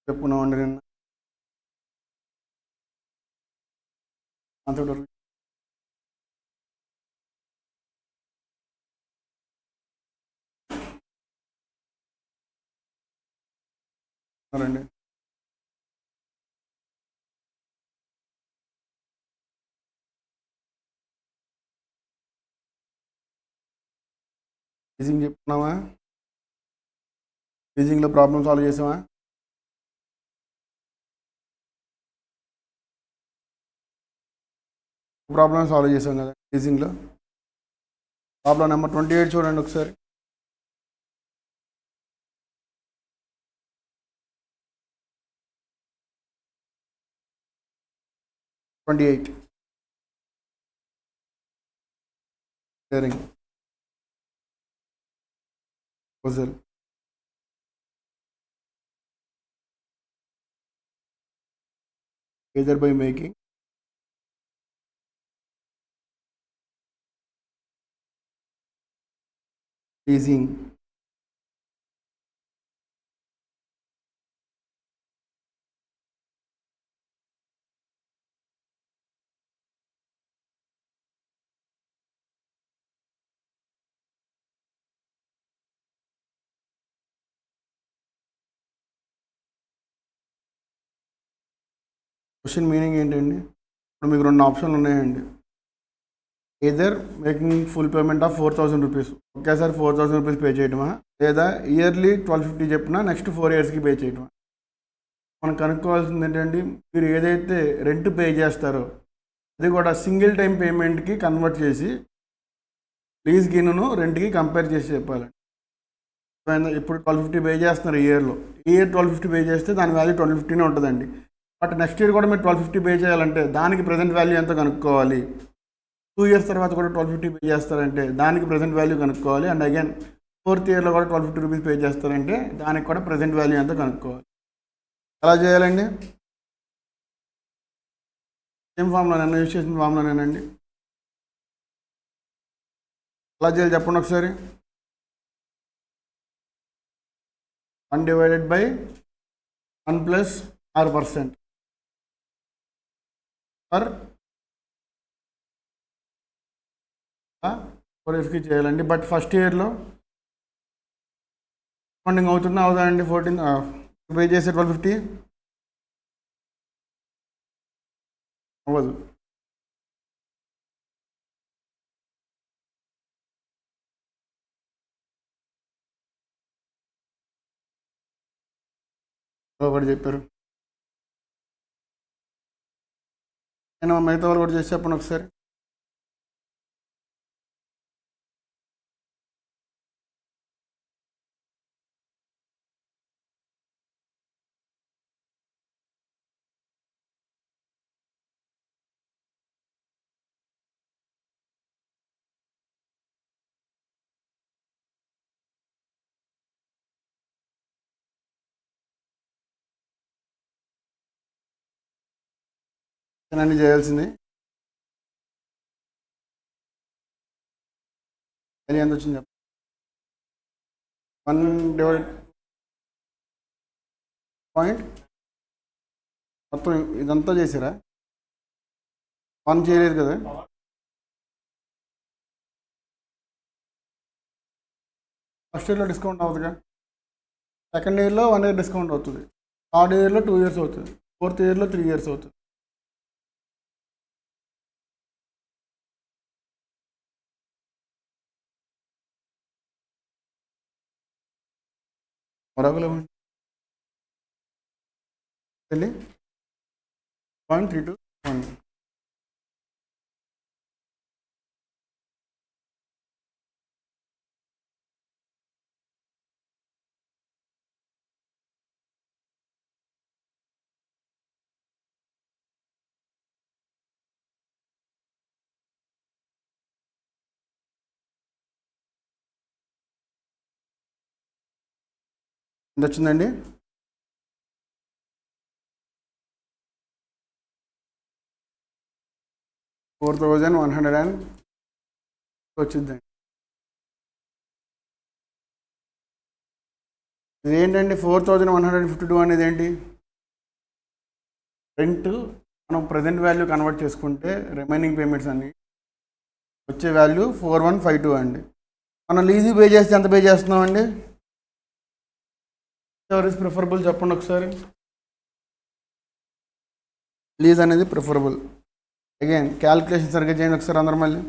చెప్పుకున్నామండి నిన్న అంతటి వరకు రండి. టీచింగ్ చెప్పుకున్నామా, టీచింగ్లో ప్రాబ్లమ్ సాల్వ్ చేసామా. ప్రాబ్లమ్ సాల్వ్ చేసాం కదా టీచింగ్లో. ప్రాబ్లం నెంబర్ 28 చూడండి ఒకసారి. sharing puzzle. Either by making teasing question meaning ఏంటండి? ఇప్పుడు మీకు 2 ఆప్షన్లు ఉన్నాయండి. Either making full payment of 4000 rupees, ఒకేసారి 4000 రూపీస్ పే చేయటమా, లేదా ఇయర్లీ 1250 చెప్పినా నెక్స్ట్ 4 ఇయర్స్కి పే చేయటమా. మనం కనుక్కోవాల్సింది ఏంటండి, మీరు ఏదైతే రెంట్ పే చేస్తారో అది కూడా సింగిల్ టైం పేమెంట్కి కన్వర్ట్ చేసి లీజ్ గిన్ను రెంట్కి కంపేర్ చేసి చెప్పాలి. ఇప్పుడు 1250 పే చేస్తున్నారు ఇయర్లో, ఇయర్ 1250 పే చేస్తే దాని వాల్యూ 1250 ఉంటుందండి. బట్ నెక్స్ట్ ఇయర్ కూడా మీరు 1250 పే చేయాలంటే దానికి ప్రజెంట్ వాల్యూ ఎంత కనుక్కోవాలి. 2 ఇయర్స్ తర్వాత కూడా 1250 పే చేస్తారంటే దానికి ప్రజెంట్ వాల్యూ కనుక్కోవాలి. అండ్ అగైన్ 4th ఇయర్లో కూడా 1250 రూపీస్ పే చేస్తారంటే దానికి కూడా ప్రజెంట్ వాల్యూ ఎంత కనుక్కోవాలి. ఎలా చేయాలండి? సేమ్ ఫామ్లోనైనా యూజ్ చేసిన ఫామ్లోనేనండి. ఎలా చేయాలి చెప్పండి ఒకసారి. 1 డివైడెడ్ బై 1 ప్లస్ 6% పర్ 4 ఇయర్స్కి చేయాలండి. బట్ ఫస్ట్ ఇయర్లో ఫండింగ్ అవుతుందా అవుదా అండి? 14 పే చేసే 1250 అవ్వదు. ఒకటి చెప్పారు. నేను మిగతా వాళ్ళు కూడా చేసి చెప్పండి ఒకసారి. అన్నీ చేయాల్సింది. అది ఎంత వచ్చింది చెప్పండి. 1 డివైడ్ పాయింట్ మొత్తం ఇదంతా చేసారా? 1 చేయలేదు కదా. ఫస్ట్ ఇయర్లో డిస్కౌంట్ అవుతుందిగా. సెకండ్ ఇయర్లో 1 ఇయర్ డిస్కౌంట్ అవుతుంది. థర్డ్ ఇయర్లో 2 ఇయర్స్ అవుతుంది. 4th ఇయర్లో 3 ఇయర్స్ అవుతుంది. మరొకలు 0.321. ఎంత వచ్చిందండి? 4100 వచ్చిందండి. ఇదేంటండి 4152 అనేది ఏంటి? రెంట్ మనం ప్రజెంట్ వాల్యూ కన్వర్ట్ చేసుకుంటే రిమైనింగ్ పేమెంట్స్ అన్ని వచ్చే వాల్యూ 4152 అండి. మనం లీజు పే చేస్తే ఎంత పే చేస్తున్నాం అండి? ఎవర్ ఇస్ ప్రిఫరబుల్ చెప్పండి ఒకసారి. లీజ్ అనేది ప్రిఫరబుల్. అగైన్ క్యాల్కులేషన్ సరిగ్గా చేయండి ఒకసారి అందరం మళ్ళీ.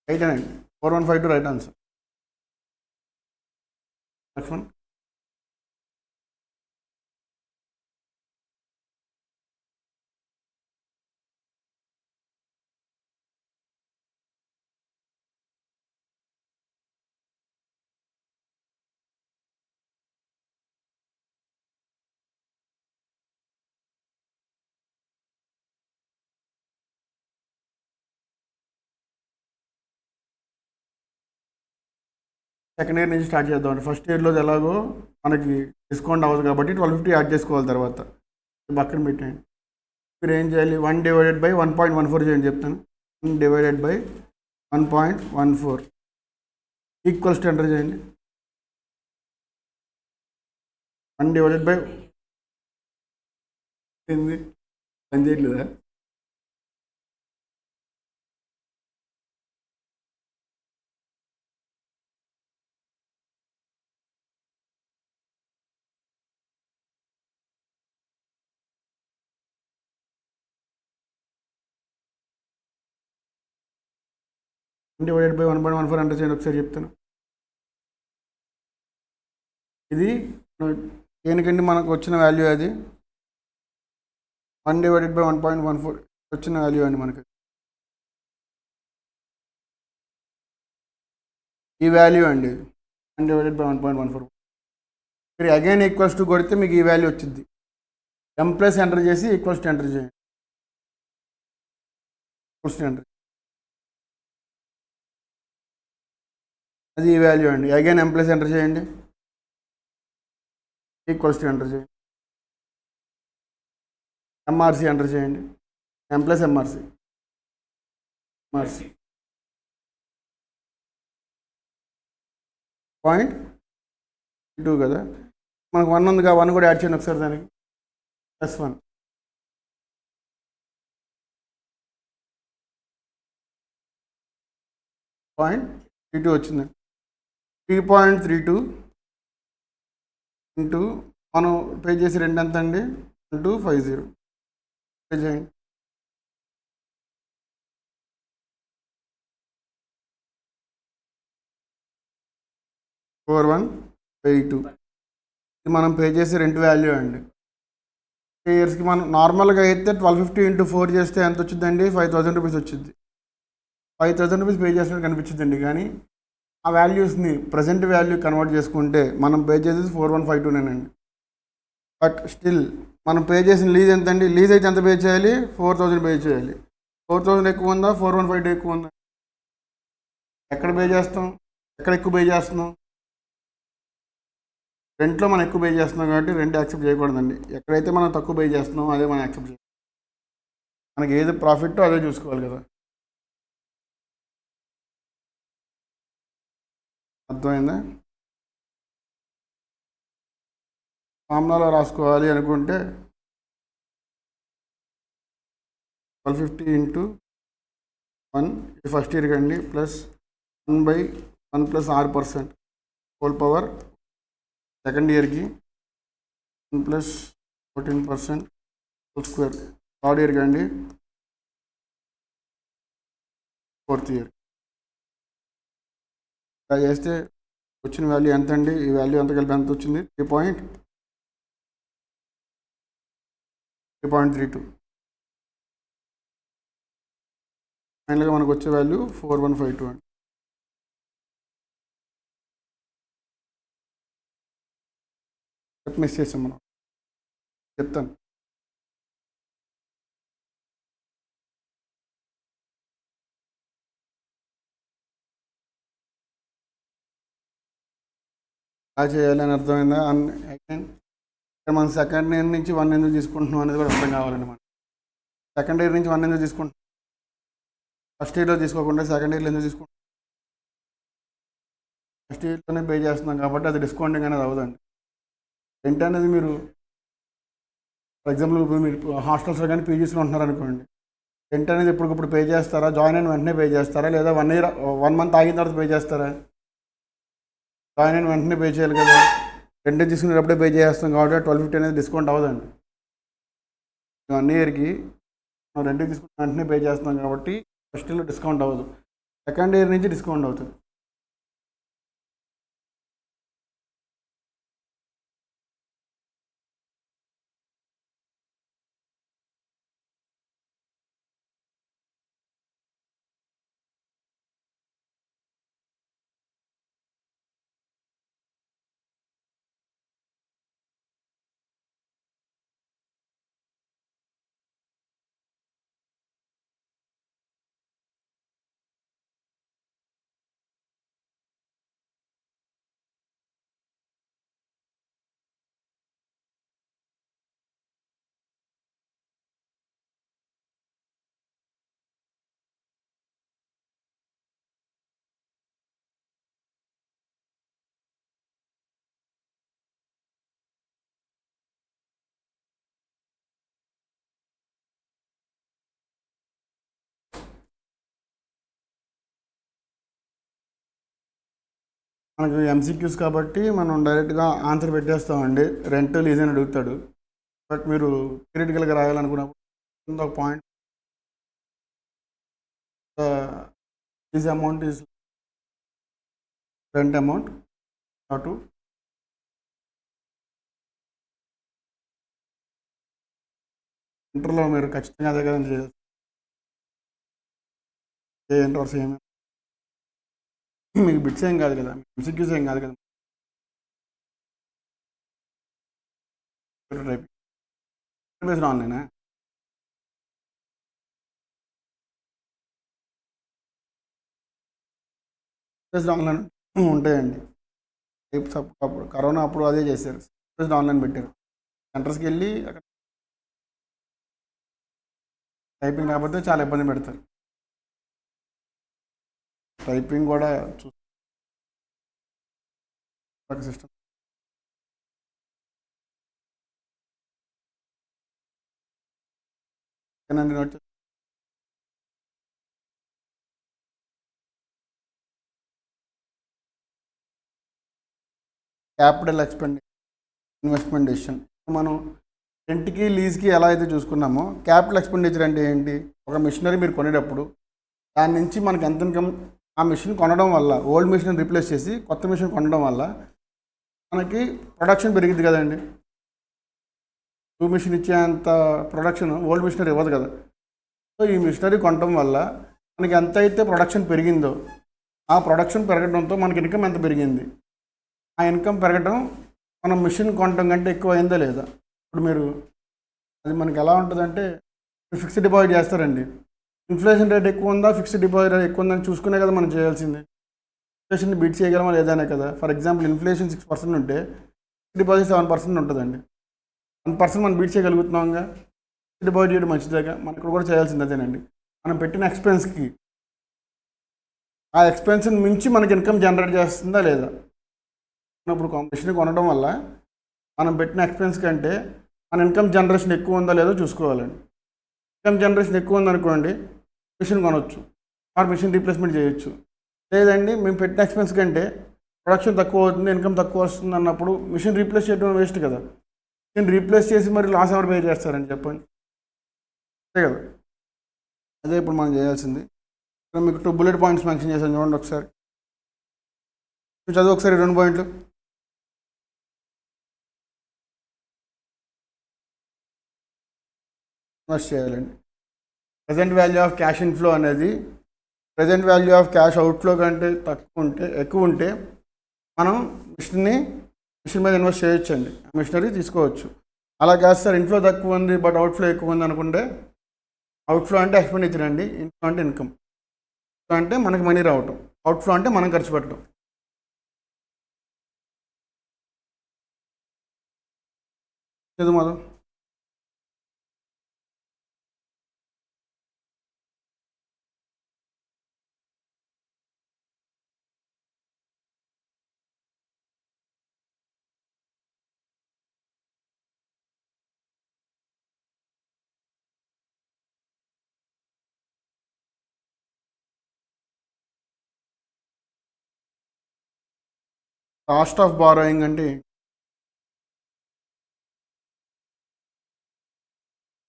రైట్ అండి, 4152 right answer. Next one. Second year నుంచి స్టార్ట్ చేద్దాం అండి. ఫస్ట్ ఇయర్లో ఎలాగో మనకి డిస్కౌంట్ అవ్వదు కాబట్టి 1250 యాడ్ చేసుకోవాలి. తర్వాత పక్కన పెట్టండి. మీరు ఏం చేయాలి? 1/1.14 చేయండి చెప్తాను. 1/1.14 ఈక్వల్స్ టు ఎంటర్ చేయండి. 1/, ఏంది పని చేయట్లేదా? (1/1.14) ఎంటర్ చేయండి ఒకసారి చెప్తాను. ఇది దేనికండి మనకు వచ్చిన వాల్యూ? అది 1/1.14 వచ్చిన వాల్యూ అండి మనకి. ఈ వాల్యూ అండి 1/1.14. మీరు అగైన్ ఈక్వల్స్ టు కొడితే మీకు ఈ వాల్యూ వచ్చింది. m ప్లస్ ఎంటర్ చేసి ఈక్వల్స్ టు ఎంటర్ చేయండి. ఈక్వల్స్ టు ఎంటర్, అది ఈ వాల్యూ అండి. అగైన్ m ప్లస్ ఎంటర్ చేయండి, ఈక్వల్స్ టు ఎంటర్ చేయండి. ఎంఆర్సి ఎంటర్ చేయండి. m ప్లస్ ఎంఆర్సి, ఎంఆర్సి 0.2 కదా. మనకు 1 ఉందిగా, 1 కూడా యాడ్ చేయండి ఒకసారి దానికి. +1 0.32 వచ్చిందండి. 3.32 ఇంటూ మనం పే చేసి రెండు ఎంత అండి? 1250 పే చేయండి. (4182) ఇది మనం పే చేసే రెంట్ వాల్యూ అండి. 3 ఇయర్స్కి మనం నార్మల్గా అయితే 1250 ఇంటూ 4 చేస్తే ఎంత వచ్చిందండి? 5000 రూపీస్ వచ్చింది. 5000 రూపీస్ పే చేసినట్టు కనిపించిందండి. కానీ ఆ వాల్యూస్ని ప్రజెంట్ వాల్యూ కన్వర్ట్ చేసుకుంటే మనం పే చేసేది 4152నేనండి. బట్ స్టిల్ మనం పే చేసిన లీజ్ ఎంత అండి? లీజ్ అయితే ఎంత పే చేయాలి? 4000 పే చేయాలి. 4000 ఎక్కువ ఉందా? 4152 ఎక్కువ ఉందా? ఎక్కడ పే చేస్తాం? ఎక్కడ ఎక్కువ పే చేస్తున్నాం? రెంట్లో మనం ఎక్కువ పే చేస్తున్నాం కాబట్టి రెంట్ యాక్సెప్ట్ చేయకూడదండి. ఎక్కడైతే మనం తక్కువ పే చేస్తున్నామో అదే మనం యాక్సెప్ట్ చేయాలి. మనకి ఏది ప్రాఫిట్టో అదే చూసుకోవాలి కదా. అర్థమైందా? ఫార్ములాలో రాసుకోవాలి అనుకుంటే 1250 ఇంటూ 1 ఇది ఫస్ట్ ఇయర్కి అండి, plus 1/1 plus 6% whole power second ఇయర్కి 1 ప్లస్ 14% హోల్ స్క్వేర్ థర్డ్ ఇయర్కి అండి, ఫోర్త్ ఇయర్. ఇలా చేస్తే వచ్చిన వాల్యూ ఎంత అండి? ఈ వాల్యూ ఎంత కలిపి ఎంత వచ్చింది? 3.32. ఫైనల్గా మనకు వచ్చే వాల్యూ 4152 అండి. మిస్ చేసాం మనం, చెప్తాను. అలా చేయాలని అర్థమైందా? మనం సెకండ్ ఇయర్ నుంచి 1 ఎందుకు తీసుకుంటున్నాం అనేది కూడా అర్థం కావాలండి. మనం సెకండ్ ఇయర్ నుంచి 1 ఎందుకు తీసుకుంటున్నాం? ఫస్ట్ ఇయర్లో తీసుకోకుండా సెకండ్ ఇయర్లో ఎందుకు తీసుకుంటాం? ఫస్ట్ ఇయర్లోనే పే చేస్తున్నాం కాబట్టి అది డిస్కౌంటింగ్ అనేది అవ్వదండి. రెంట్ అనేది మీరు ఫర్ ఎగ్జాంపుల్ ఇప్పుడు మీరు హాస్టల్స్లో కానీ పీజీస్లో ఉంటున్నారనుకోండి, రెంట్ అనేది ఇప్పటికిప్పుడు పే చేస్తారా, జాయిన్ అయిన వెంటనే పే చేస్తారా, లేదా 1 ఇయర్ 1 మంత్ ఆగిన తర్వాత పే చేస్తారా? జాయిన్ అయిన వెంటనే పే చేయాలి కదా. రెంట్ తీసుకునేటప్పుడే పే చేస్తాం కాబట్టి 1250 అనేది డిస్కౌంట్ అవ్వదండి. 1 ఇయర్కి మనం రెంట్కి తీసుకున్న వెంటనే పే చేస్తున్నాం కాబట్టి ఫస్ట్ ఇయర్లో డిస్కౌంట్ అవ్వదు, సెకండ్ ఇయర్ నుంచి డిస్కౌంట్ అవుతుంది. మనకు ఎంసీక్యూస్ కాబట్టి మనం డైరెక్ట్గా ఆన్సర్ పెట్టేస్తామండి. రెంట్ లీజ్ అని అడుగుతాడు, బట్ మీరు థియరిటికల్గా రాయాలనుకున్నప్పుడు ఒక point lease amount is rent amount అటు ఇంటర్లో మీరు ఖచ్చితంగా అదే కదా చేయాలి. ఇంటర్ సేమ్ మీకు బిట్స్ ఏం కాదు కదా, ఎంసీక్యూస్ ఏం కాదు కదా. బేస్డ్ ఆన్లైనా? బేస్డ్ ఆన్లైన్ ఉంటాయండి. అప్పుడు కరోనా అప్పుడు అదే చేశారు, బేస్డ్ ఆన్లైన్ పెట్టారు. సెంటర్స్కి వెళ్ళి అక్కడ టైపింగ్ రాకపోతే చాలా ఇబ్బంది పెడతారు. టైపింగ్ కూడా చూసుకోవాలి సిస్టమ్. ఓకేనండి, నోట్ క్యాపిటల్ ఇన్వెస్ట్మెంట్ డెసిషన్. మనం రెంట్కి లీజ్కి ఎలా అయితే చూసుకున్నామో, క్యాపిటల్ ఎక్స్పెండిచర్ అంటే ఏంటి? ఒక మిషనరీ మీరు కొనేటప్పుడు దాని నుంచి మనకి ఎంత ఇన్కమ్, ఆ మిషన్ కొనడం వల్ల ఓల్డ్ మిషన్ రీప్లేస్ చేసి కొత్త మిషన్ కొనడం వల్ల మనకి ప్రొడక్షన్ పెరిగింది కదండి. టూ మిషన్ ఇచ్చేంత ప్రొడక్షన్ ఓల్డ్ మిషనరీ ఇవ్వదు కదా. సో ఈ మిషనరీ కొనడం వల్ల మనకి ఎంత అయితే ప్రొడక్షన్ పెరిగిందో, ఆ ప్రొడక్షన్ పెరగడంతో మనకి ఇన్కమ్ ఎంత పెరిగింది, ఆ ఇన్కమ్ పెరగడం మనం మిషన్ కొనడం కంటే ఎక్కువ అయిందా లేదా? ఇప్పుడు మీరు అది మనకి ఎలా ఉంటుందంటే, ఫిక్స్డ్ డిపాజిట్ చేస్తారండి, ఇన్ఫ్లేషన్ రేట్ ఎక్కువ ఉందా ఫిక్స్డ్ డిపాజిట్ రేట్ ఎక్కువ ఉందని చూసుకునే కదా మనం చేయాల్సింది. ఇన్ఫ్లేషన్ బీట్ చేయగలమా లేదనే కదా. ఫర్ ఎగ్జాంపుల్ ఇన్ఫ్లేషన్ 6% ఉంటే ఫిక్స్డ్ డిపాజిట్ 7% ఉంటుందండి. 1% మనం బీట్ చేయగలుగుతున్నాంగా, ఫిక్స్డ్ డిపాజిట్ చేయడం మంచిదేగా. మనం ఇక్కడ కూడా చేయాల్సింది అదేనండి. మనం పెట్టిన ఎక్స్పెన్స్కి ఆ ఎక్స్పెన్స్ని మించి మనకి ఇన్కమ్ జనరేట్ చేస్తుందా లేదా. ఇప్పుడు మిషన్ కొనడం వల్ల మనం పెట్టిన ఎక్స్పెన్స్ కంటే మన ఇన్కమ్ జనరేషన్ ఎక్కువ ఉందా లేదో చూసుకోవాలండి. ఇన్కమ్ జనరేషన్ ఎక్కువ ఉందనుకోండి, మిషన్ కొనవచ్చు ఆర్ మిషన్ రీప్లేస్మెంట్ చేయొచ్చు. లేదండి మేము పెట్టిన ఎక్స్పెన్స్ కంటే ప్రొడక్షన్ తక్కువ అవుతుంది, ఇన్కమ్ తక్కువ వస్తుంది అన్నప్పుడు మిషన్ రీప్లేస్ చేయడం వేస్ట్ కదా. మిషన్ రీప్లేస్ చేసి మరి లాస్ ఎవరు పే చేస్తారండి చెప్పండి, అంతే కదా. అదే ఇప్పుడు మనం చేయాల్సింది. మీకు 2 బుల్లెట్ పాయింట్స్ మెన్షన్ చేశాను చూడండి ఒకసారి. చదువు ఒకసారి 2 పాయింట్లు. ఇన్వెస్ట్ చేయాలండి. Present value of cash inflow అనేది present value of cash outflow కంటే ఎక్కువ ఉంటే మనం మిషన్ మీద ఇన్వెస్ట్ చేయొచ్చండి, మిషనరీ తీసుకోవచ్చు. అలా కాదు సార్ ఇన్ఫ్లో తక్కువ ఉంది బట్ అవుట్ఫ్లో ఎక్కువ ఉంది అనుకుంటే, అవుట్ఫ్లో అంటే ఎక్స్పెండిచర్ అండి, ఇన్ఫ్లో అంటే ఇన్కమ్. అంటే మనకి మనీ రావటం, అవుట్ఫ్లో అంటే మనం ఖర్చు పెట్టడం. చదువు మాధవ్. కాస్ట్ ఆఫ్ బారోయింగ్ అంటే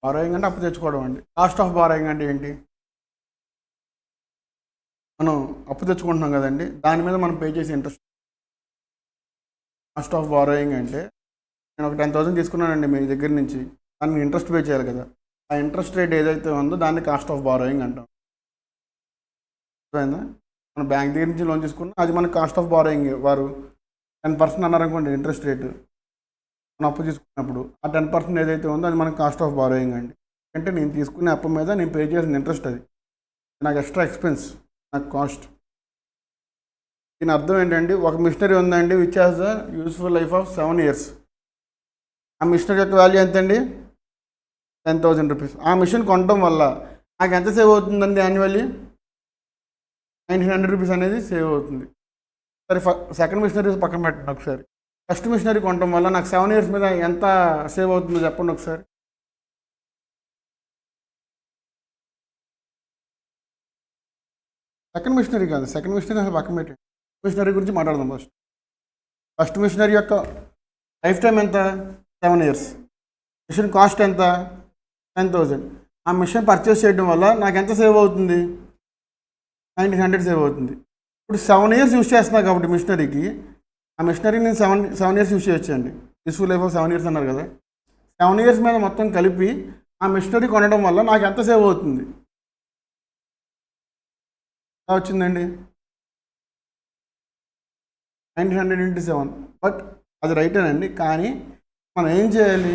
బారోయింగ్ అంటే అప్పు తెచ్చుకోవడం అండి. కాస్ట్ ఆఫ్ బారోయింగ్ అంటే ఏంటి? మనం అప్పు తెచ్చుకుంటున్నాం కదండి, దాని మీద మనం పే చేసే ఇంట్రెస్ట్. కాస్ట్ ఆఫ్ బారోయింగ్ అంటే నేను ఒక 10,000 తీసుకున్నానండి మీ దగ్గర నుంచి, దానికి ఇంట్రెస్ట్ పే చేయాలి కదా, ఆ ఇంట్రెస్ట్ రేట్ ఏదైతే ఉందో దాన్ని కాస్ట్ ఆఫ్ బారోయింగ్ అంటాం. అర్థమైందా? మన బ్యాంక్ దగ్గర నుంచి లోన్ తీసుకున్నా అది మనకి కాస్ట్ ఆఫ్ బారోయింగ్. వారు 10% అన్నారనుకోండి ఇంట్రెస్ట్ రేటు, మనం అప్పు తీసుకున్నప్పుడు ఆ 10% ఏదైతే ఉందో అది మనకి కాస్ట్ ఆఫ్ బారోయింగ్ అండి. అంటే నేను తీసుకునే అప్పు మీద నేను పే చేసిన ఇంట్రెస్ట్, అది నాకు ఎక్స్ట్రా ఎక్స్పెన్స్, నాకు కాస్ట్. దీని అర్థం ఏంటంటే, ఒక మిషనరీ ఉందండి which has the useful life of 7 years. ఆ మిషనరీ యొక్క వాల్యూ ఎంతండి? 10,000 రూపీస్. ఆ మిషన్ కొనడం వల్ల నాకు ఎంత సేవ్ అవుతుందండి? యాన్యువల్లీ 1,900 రూపీస్ అనేది సేవ్ అవుతుంది. సరే, సెకండ్ మిషనరీ పక్కన పెట్టండి ఒకసారి. ఫస్ట్ మిషనరీ కొనడం వల్ల నాకు 7 years మీద ఎంత సేవ్ అవుతుందో చెప్పండి ఒకసారి. సెకండ్ మిషనరీ కాదు, సెకండ్ మిషనరీ అసలు పక్కన పెట్టండి. మిషనరీ గురించి మాట్లాడదాం ఫస్ట్. ఫస్ట్ మిషనరీ యొక్క లైఫ్ టైం ఎంత? 7 years. మిషన్ కాస్ట్ ఎంత? 10,000. ఆ మిషన్ పర్చేస్ చేయడం వల్ల నాకు ఎంత సేవ్ అవుతుంది? 1,900 సేవ్ అవుతుంది. ఇప్పుడు 7 years యూస్ చేస్తున్నా కాబట్టి మిషనరీకి, ఆ మిషనరీ నేను 7 years యూస్ చేయొచ్చండి. యూస్ఫుల్ లైఫ్ ఆఫ్ 7 years అన్నారు కదా, 7 years మీద మొత్తం కలిపి ఆ మిషనరీ కొనడం వల్ల నాకు ఎంత సేవ్ అవుతుంది? ఎలా వచ్చిందండి? 1,900 into 7. బట్ అది రైటేనండి, కానీ మనం ఏం చేయాలి?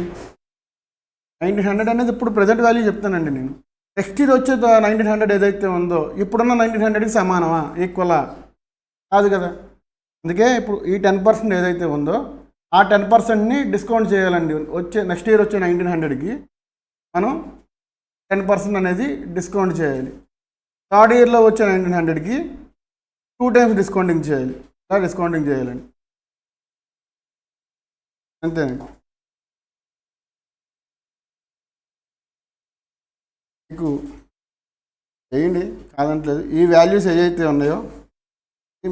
1,900 అనేది ఇప్పుడు ప్రజెంట్ వాల్యూ చెప్తానండి నేను. నెక్స్ట్ ఇయర్ వచ్చే 1,900 ఏదైతే ఉందో ఇప్పుడున్న 1,900కి సమానమా, ఈక్వలా? కాదు కదా. అందుకే ఇప్పుడు ఈ 10% ఏదైతే ఉందో ఆ 10%ని డిస్కౌంట్ చేయాలండి. నెక్స్ట్ ఇయర్ వచ్చే 1,900కి మనం 10% అనేది డిస్కౌంట్ చేయాలి. థర్డ్ ఇయర్లో వచ్చే 1,900కి 2 times డిస్కౌంటింగ్ చేయాలి. అలా డిస్కౌంటింగ్ చేయాలండి, అంతేనండి. మీకు చేయండి, కాదంటలేదు. ఈ వాల్యూస్ ఏవైతే ఉన్నాయో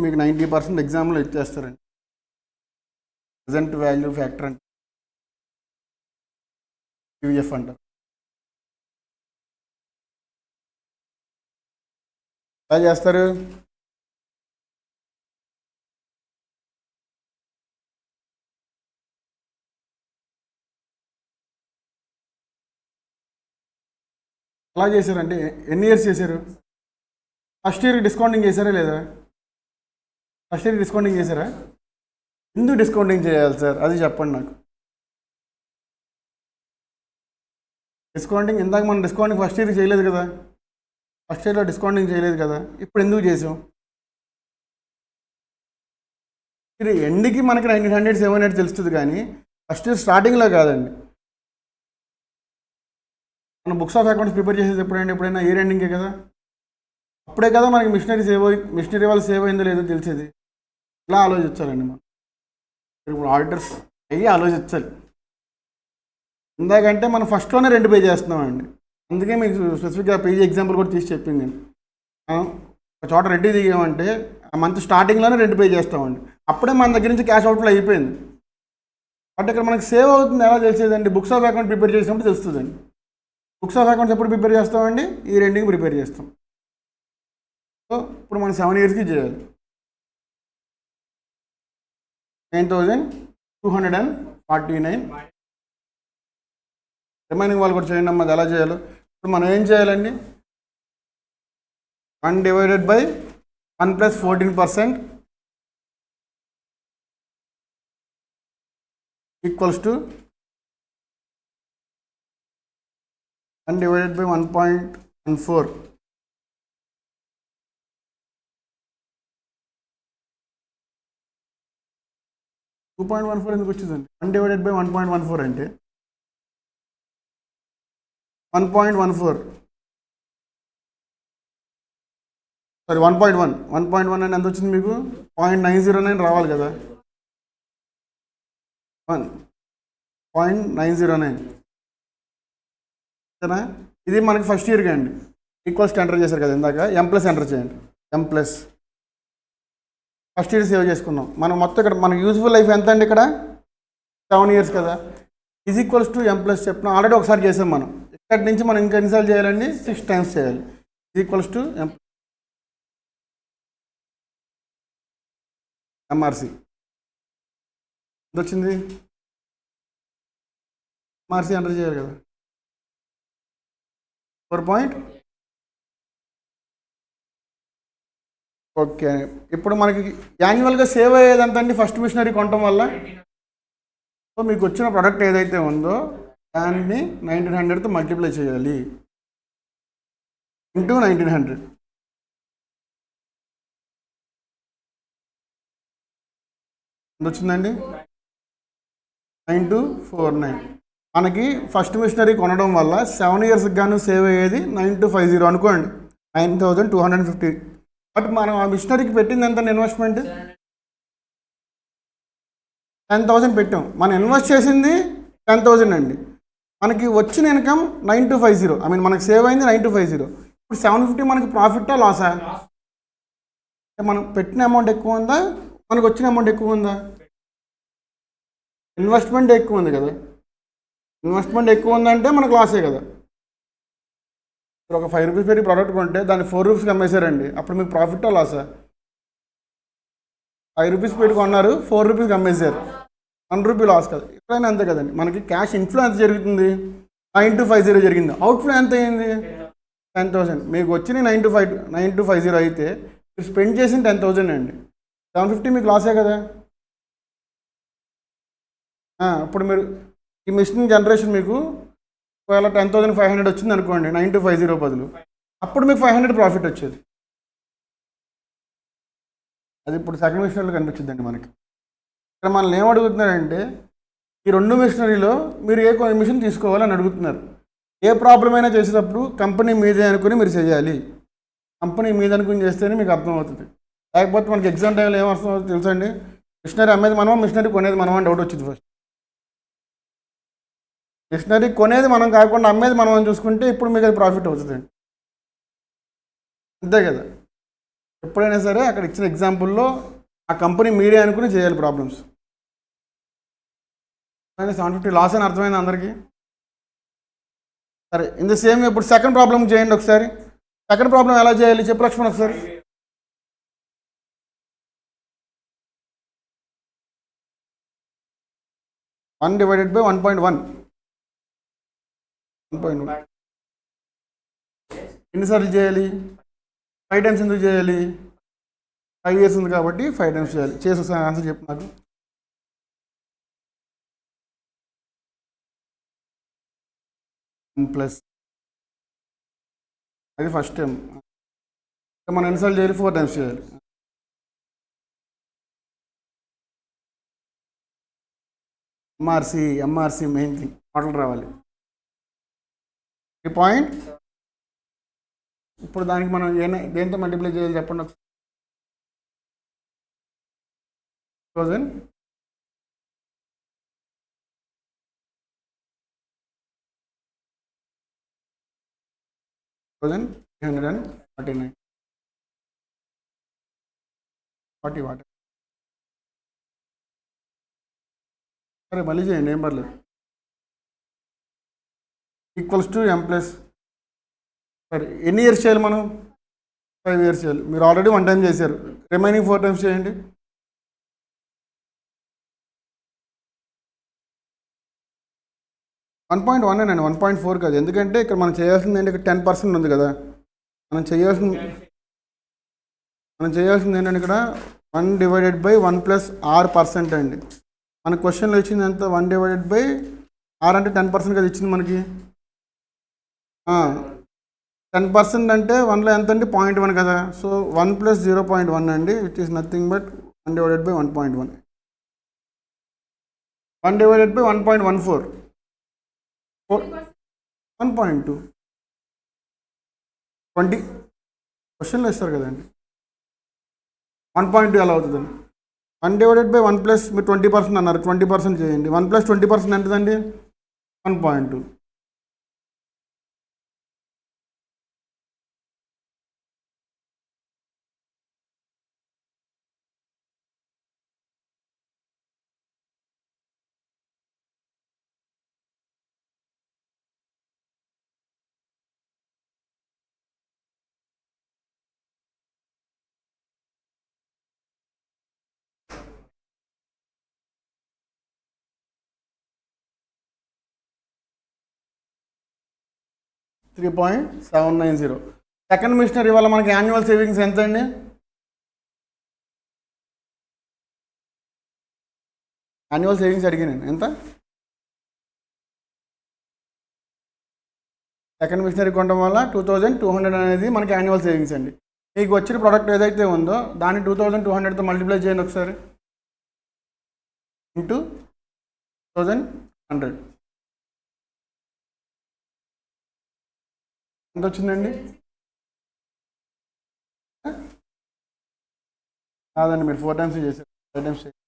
మీకు 90% ఎగ్జామ్లో ఇచ్చేస్తారండి. ప్రజెంట్ వాల్యూ ఫ్యాక్టర్ అంటే పీవీఎఫ్ అంటారు. ఎలా చేస్తారు? ఎలా చేశారంటే, ఎన్ని ఇయర్స్ చేశారు? ఫస్ట్ ఇయర్ డిస్కౌంటింగ్ చేశారా లేదా? ఫస్ట్ ఇయర్ డిస్కౌంటింగ్ చేశారా? ఎందుకు డిస్కౌంటింగ్ చేయాలి సార్, అది చెప్పండి నాకు. డిస్కౌంటింగ్ ఇందాక మనం డిస్కౌంటింగ్ ఫస్ట్ ఇయర్ చేయలేదు కదా, ఫస్ట్ ఇయర్లో డిస్కౌంటింగ్ చేయలేదు కదా, ఇప్పుడు ఎందుకు చేసాం? ఇది ఎండ్కి మనకి 1,900 700 తెలుస్తుంది, కానీ ఫస్ట్ ఇయర్ స్టార్టింగ్లో కాదండి. మనం బుక్స్ ఆఫ్ అకౌంట్స్ ప్రిపేర్ చేసేది ఎప్పుడైనా ఇయర్ ఎండింగే కదా. అప్పుడే కదా మనకి మిషనరీ వాళ్ళు సేవ్ అయిందో లేదో తెలిసేది. ఇలా ఆలోచించాలండి మనం. ఇప్పుడు ఆడిటర్స్ అయ్యి ఆలోచించాలి. ఇందాకంటే మనం ఫస్ట్లోనే 2 పే చేస్తున్నామండి. అందుకే మీకు స్పెసిఫిక్గా పీజీ ఎగ్జాంపుల్ కూడా తీసి చెప్పింది నేను. ఒక చోట రెడ్డి దిగామంటే ఆ మంత్ స్టార్టింగ్లోనే 2 పే చేస్తామండి. అప్పుడే మన దగ్గర నుంచి క్యాష్ అవుట్లో అయిపోయింది. బట్ ఇక్కడ మనకి సేవ్ అవుతుంది ఎలా తెలిసేదండి? బుక్స్ ఆఫ్ అకౌంట్ ప్రిపేర్ చేసినప్పుడు తెలుస్తుందండి. బుక్స్ ఆఫ్ అకౌంట్స్ ఎప్పుడు ప్రిపేర్ చేస్తామండి? ఈ రెండింటికి ప్రిపేర్ చేస్తాం. సో ఇప్పుడు మనం 7 yearsకి చేయాలి. 9,249. రిమైనింగ్ వాళ్ళు కూడా చేయండి అమ్మా, అది ఎలా చేయాలో. ఇప్పుడు మనం ఏం చేయాలండి? 1 divided by 1 plus 14% equals to 1 divided by 1.14. $2.14 ఎందుకు వచ్చిందండి? 1 divided by 1.14 అంటే 1.14, సారీ 1.1. 1.1 అంటే ఎంత వచ్చింది మీకు? 0.909 రావాలి కదా. 0.909 సరేనా? ఇది మనకి ఫస్ట్ ఇయర్కి అండి. ఈక్వల్స్ ఎంటర్ చేశారు కదా ఇందాక, M+ ఎంటర్ చేయండి. M+. ఫస్ట్ ఇయర్ సేవ్ చేసుకున్నాం. మనం మొత్తం ఇక్కడ మన యూజ్ఫుల్ లైఫ్ ఎంత అండి? ఇక్కడ 7 years కదా. Is equals to M plus చెప్పిన ఆల్రెడీ ఒకసారి చేసాం మనం. ఇక్కడి నుంచి మనం ఇంకా ఎన్నిసార్లు చేయాలండి? 6 times చేయాలి. ఈజ్ ఈక్వల్స్ టు ఎంఆర్సి ఎంత వచ్చింది? ఎంఆర్సి ఎంటర్ చేయాలి కదా, 4. ఓకే. ఇప్పుడు మనకి యాన్యువల్గా సేవ్ అయ్యేది ఎంత అండి ఫస్ట్ మిషనరీ కొనటం వల్ల? సో మీకు వచ్చిన ప్రోడక్ట్ ఏదైతే ఉందో దాన్ని 1900తో మల్టిప్లై చేయాలి ఇంటూ 1900. ఎంత వచ్చిందండి? 9249. మనకి ఫస్ట్ మిషనరీ కొనడం వల్ల 7 years గాను సేవ్ అయ్యేది 9250 అనుకోండి, 9250. బట్ మనం ఆ మిషనరీకి పెట్టింది ఎంత ఇన్వెస్ట్మెంట్? 10,000 పెట్టాం. మనం ఇన్వెస్ట్ చేసింది 10,000 అండి. మనకి వచ్చిన ఇన్కమ్ 9250. ఐ మీన్ మనకి సేవ్ అయింది 9250. ఇప్పుడు 750 మనకి ప్రాఫిట్టా లాసా? మనం పెట్టిన అమౌంట్ ఎక్కువ ఉందా, మనకు వచ్చిన అమౌంట్ ఎక్కువ ఉందా? ఇన్వెస్ట్మెంట్ ఎక్కువ ఉంది కదా. ఇన్వెస్ట్మెంట్ ఎక్కువ ఉందంటే మనకు లాసే కదా. ఇప్పుడు ఒక 5 రూపీస్ పెట్టి ప్రోడక్ట్ కొంటే దాన్ని 4 రూపీస్కి అమ్మేశారండి, అప్పుడు మీకు ప్రాఫిట్టా లాసా? 5 రూపీస్ పెట్టి కొన్నారు, 4 రూపీస్కి అమ్మేశారు, 1 రూపీ లాస్ కదా. ఎప్పుడైనా అంతే కదండి. మనకి క్యాష్ ఇన్ఫ్లో ఎంత జరుగుతుంది? 9250 జరిగింది. అవుట్ఫ్లో ఎంత అయింది? 10,000. మీకు వచ్చిన 9250 అయితే మీరు స్పెండ్ చేసిన 10,000 అండి. 750 మీకు లాసే కదా. ఇప్పుడు మీరు ఈ మిషన్ జనరేషన్ మీకు ఒకవేళ 10,500 వచ్చింది అనుకోండి 9250 బదులు, అప్పుడు మీకు 500 ప్రాఫిట్ వచ్చేది. అది ఇప్పుడు సెకండ్ మిషనరీలో కనిపించిందండి మనకి. ఇక్కడ మనల్ని ఏం అడుగుతున్నారంటే ఈ 2 మిషనరీలో మీరు ఏ మిషన్ తీసుకోవాలని అడుగుతున్నారు. ఏ ప్రాబ్లం అయినా చేసేటప్పుడు కంపెనీ మీదే అనుకుని మీరు చేయాలి. కంపెనీ మీద అనుకుని చేస్తేనే మీకు అర్థమవుతుంది. లేకపోతే మనకి ఎగ్జామ్ టైంలో ఏం అర్థం అవుతుంది తెలుసండి? మిషనరీ అమ్మేది మనం, మిషనరీ కొనేది మనం అని డౌట్ వచ్చింది ఫస్ట్. మిషనరీ కొనేది మనం కాకుండా అమ్మేది మనం అని చూసుకుంటే ఇప్పుడు మీకు అది ప్రాఫిట్ అవుతుందండి. అంతే కదా. ఎప్పుడైనా సరే అక్కడ ఇచ్చిన ఎగ్జాంపుల్లో ఆ కంపెనీ మీడియా అనుకుని చేయాలి ప్రాబ్లమ్స్. 750 లాస్ అని అర్థమైంది అందరికీ? సరే, ఇన్ ద సేమ్ ఇప్పుడు సెకండ్ ప్రాబ్లం చేయండి ఒకసారి. సెకండ్ ప్రాబ్లం ఎలా చేయాలి చెప్పు లక్ష్మణ్ ఒకసారి. One divided by 1.1. ఎన్నిసార్లు చేయాలి? 5 times ఎందుకు చేయాలి? 5 years ఉంది కాబట్టి 5 times చేయాలి. చేసి ఆన్సర్ చెప్పు నాకు. ప్లస్ అది ఫస్ట్ టైం. మనం ఎన్నిసార్లు చేయాలి? 4 times చేయాలి. ఎంఆర్సి మెయిన్ థింగ్, మాటలు రావాలి. ఈ పాయింట్ ఇప్పుడు దానికి మనం దేంతో మల్టిప్లై చేయాలి చెప్పండి ఒకసారి. 1000 349 40 వాట్. సరే మళ్ళీ చేయండి, ఏం పర్లేదు. Equals to M plus. సరే ఎన్ని ఇయర్స్ చేయాలి మనం? 5 years చేయాలి. మీరు ఆల్రెడీ 1 time చేశారు, రిమైనింగ్ 4 times చేయండి. 1.1 అండి, 1.4 కాదు. ఎందుకంటే ఇక్కడ మనం చేయాల్సింది ఏంటి? ఇక్కడ 10% ఉంది కదా. మనం చేయాల్సింది ఏంటంటే ఇక్కడ 1 divided by 1 plus R% అండి. మన క్వశ్చన్లో ఇచ్చింది ఎంత? 1 divided by R అంటే 10% కదా ఇచ్చింది మనకి. 10% అంటే 1లో ఎంత అండి? 0.1 కదా. సో 1 plus 0.1 అండి, which is nothing but 1 divided by 1.1. 1 divided by 1.14. 1.2. 20 క్వశ్చన్లో ఇస్తారు కదండి. 1.2 ఎలా అవుతుందండి? 1 divided by 1 plus మీరు 20% అన్నారు, 20% చేయండి. 1 plus 20% ఎంతదండి? 1.2. 3.790. సెకండ్ మిషనరీ వల్ల మనకి యాన్యువల్ సేవింగ్స్ ఎంత అండి? యాన్యువల్ సేవింగ్స్ అడిగాను ఎంత? సెకండ్ మిషనరీ కొనడం వల్ల 2200 అనేది మనకి యాన్యువల్ సేవింగ్స్ అండి. మీకు వచ్చిన ప్రోడక్ట్ ఏదైతే ఉందో దాన్ని 2200తో మల్టిప్లై చేయండి ఒకసారి, ఇంటూ 1100 ఎంత వచ్చిందండి? కాదండి, మీరు 4 టైమ్స్ చేశారు, 5 టైమ్స్ చేశారు.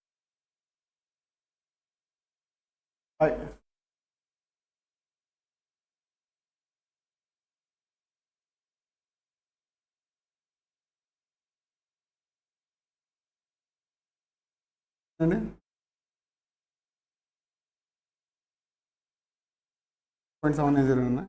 అండి 0.790 ఉన్నా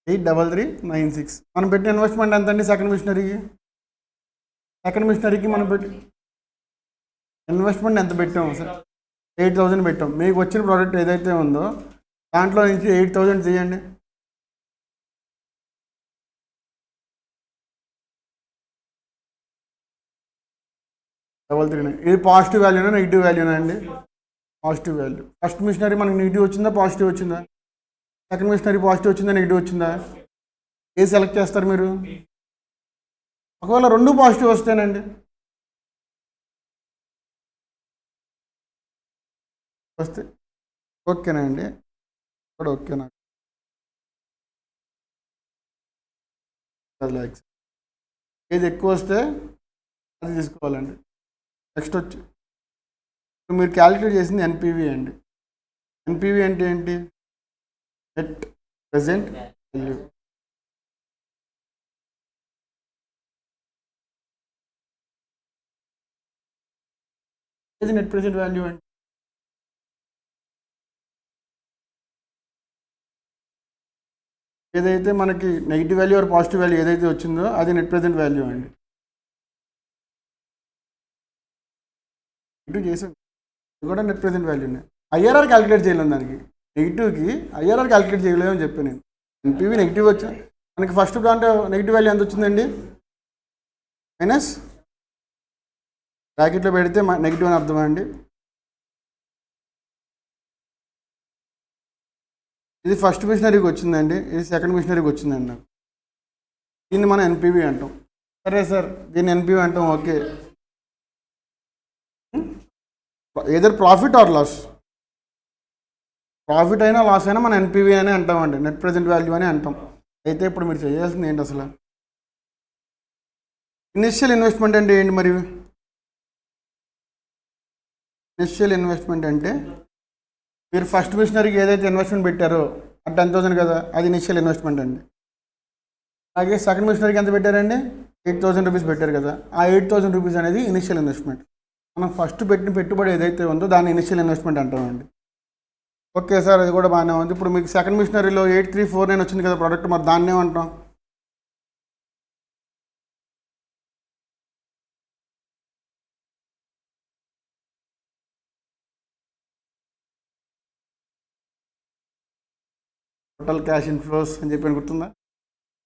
83396. మనం పెట్టిన ఇన్వెస్ట్మెంట్ ఎంత అండి సెకండ్ మిషనరీకి? మనం పెట్టి ఇన్వెస్ట్మెంట్ ఎంత పెట్టాము సార్? 8000 పెట్టాం. మీకు వచ్చిన ప్రోడక్ట్ ఏదైతే ఉందో దాంట్లో నుంచి 8000 తీయండి. డబల్ 3 ఇది పాజిటివ్ వాల్యూనా నెగిటివ్ వాల్యూనా అండి? Positive value. ఫస్ట్ మిషనరీ మనకి నెగిటివ్ వచ్చిందా పాజిటివ్ వచ్చిందా? సెకండ్ మిషనరీ పాజిటివ్ వచ్చిందా నెగిటివ్ వచ్చిందా? ఏ సెలెక్ట్ చేస్తారు మీరు? ఒకవేళ రెండు పాజిటివ్ వస్తేనండి, వస్తే ఓకేనా అండి? కూడా ఓకేనా? ఏది ఎక్కువ వస్తే అది తీసుకోవాలండి. నెక్స్ట్ వచ్చి మీరు క్యాలిక్యులేట్ చేసింది ఎన్పివి అండి. ఎన్పివి అంటే ఏంటి? Net present value. ఏది నెట్ ప్రెజెంట్ వాల్యూ అంటే? ఏదైతే మనకి negative value or positive value ఏదైతే వచ్చిందో అది నెట్ ప్రెజెంట్ వాల్యూ అండి. నెగిటివ్ చేసాం, ఇది కూడా నెట్ ప్రెజెంట్ వాల్యూనే. ఐఆర్ఆర్ క్యాలిక్యులేట్ చేయలేము దానికి. నెగిటివ్కి ఐఆర్ఆర్ క్యాలిక్యులేట్ చేయలేము అని చెప్పి నేను. ఎన్పివి నెగిటివ్ వచ్చా మనకి ఫస్ట్ దాంట్లో నెగిటివ్ వాల్యూ ఎంత వచ్చిందండి? మైనస్ బ్రాకెట్లో పెడితే నెగిటివ్ అని అర్థమా అండి? ఇది ఫస్ట్ మిషనరీకి వచ్చిందండి, ఇది సెకండ్ మిషనరీకి వచ్చిందండి నాకు. దీన్ని మనం ఎన్పివి అంటాం. సరే సార్, దీన్ని ఎన్పివి అంటాం, okay. Either profit or loss, profit అయినా లాస్ అయినా మనం ఎన్పివి అని అంటామండి, నెట్ ప్రెజెంట్ వాల్యూ అని అంటాం. అయితే ఇప్పుడు మీరు చేయాల్సింది ఏంటి అసలు? ఇనిషియల్ ఇన్వెస్ట్మెంట్ అంటే ఏంటి మరి? ఇనిషియల్ ఇన్వెస్ట్మెంట్ అంటే మీరు ఫస్ట్ మిషనరీకి ఏదైతే ఇన్వెస్ట్మెంట్ పెట్టారో అది 10,000 కదా, అది ఇనిషియల్ ఇన్వెస్ట్మెంట్ అండి. అలాగే సెకండ్ మిషనరీకి ఎంత పెట్టారండి? 8,000 రూపీస్ పెట్టారు కదా, ఆ 8,000 రూపీస్ అనేది ఇనిషియల్ ఇన్వెస్ట్మెంట్. మనం ఫస్ట్ పెట్టిన పెట్టుబడి ఏదైతే ఉందో దాన్ని ఇనిషియల్ ఇన్వెస్ట్మెంట్ అంటామండి. ఓకే సార్, అది కూడా బాగానే ఉంది. ఇప్పుడు మీకు సెకండ్ మిషనరీలో 8349 వచ్చింది కదా ప్రోడక్ట్, మరి దాన్ని ఏమంటాం? టోటల్ క్యాష్ ఇన్ఫ్లోస్ అని చెప్పి గుర్తుందా?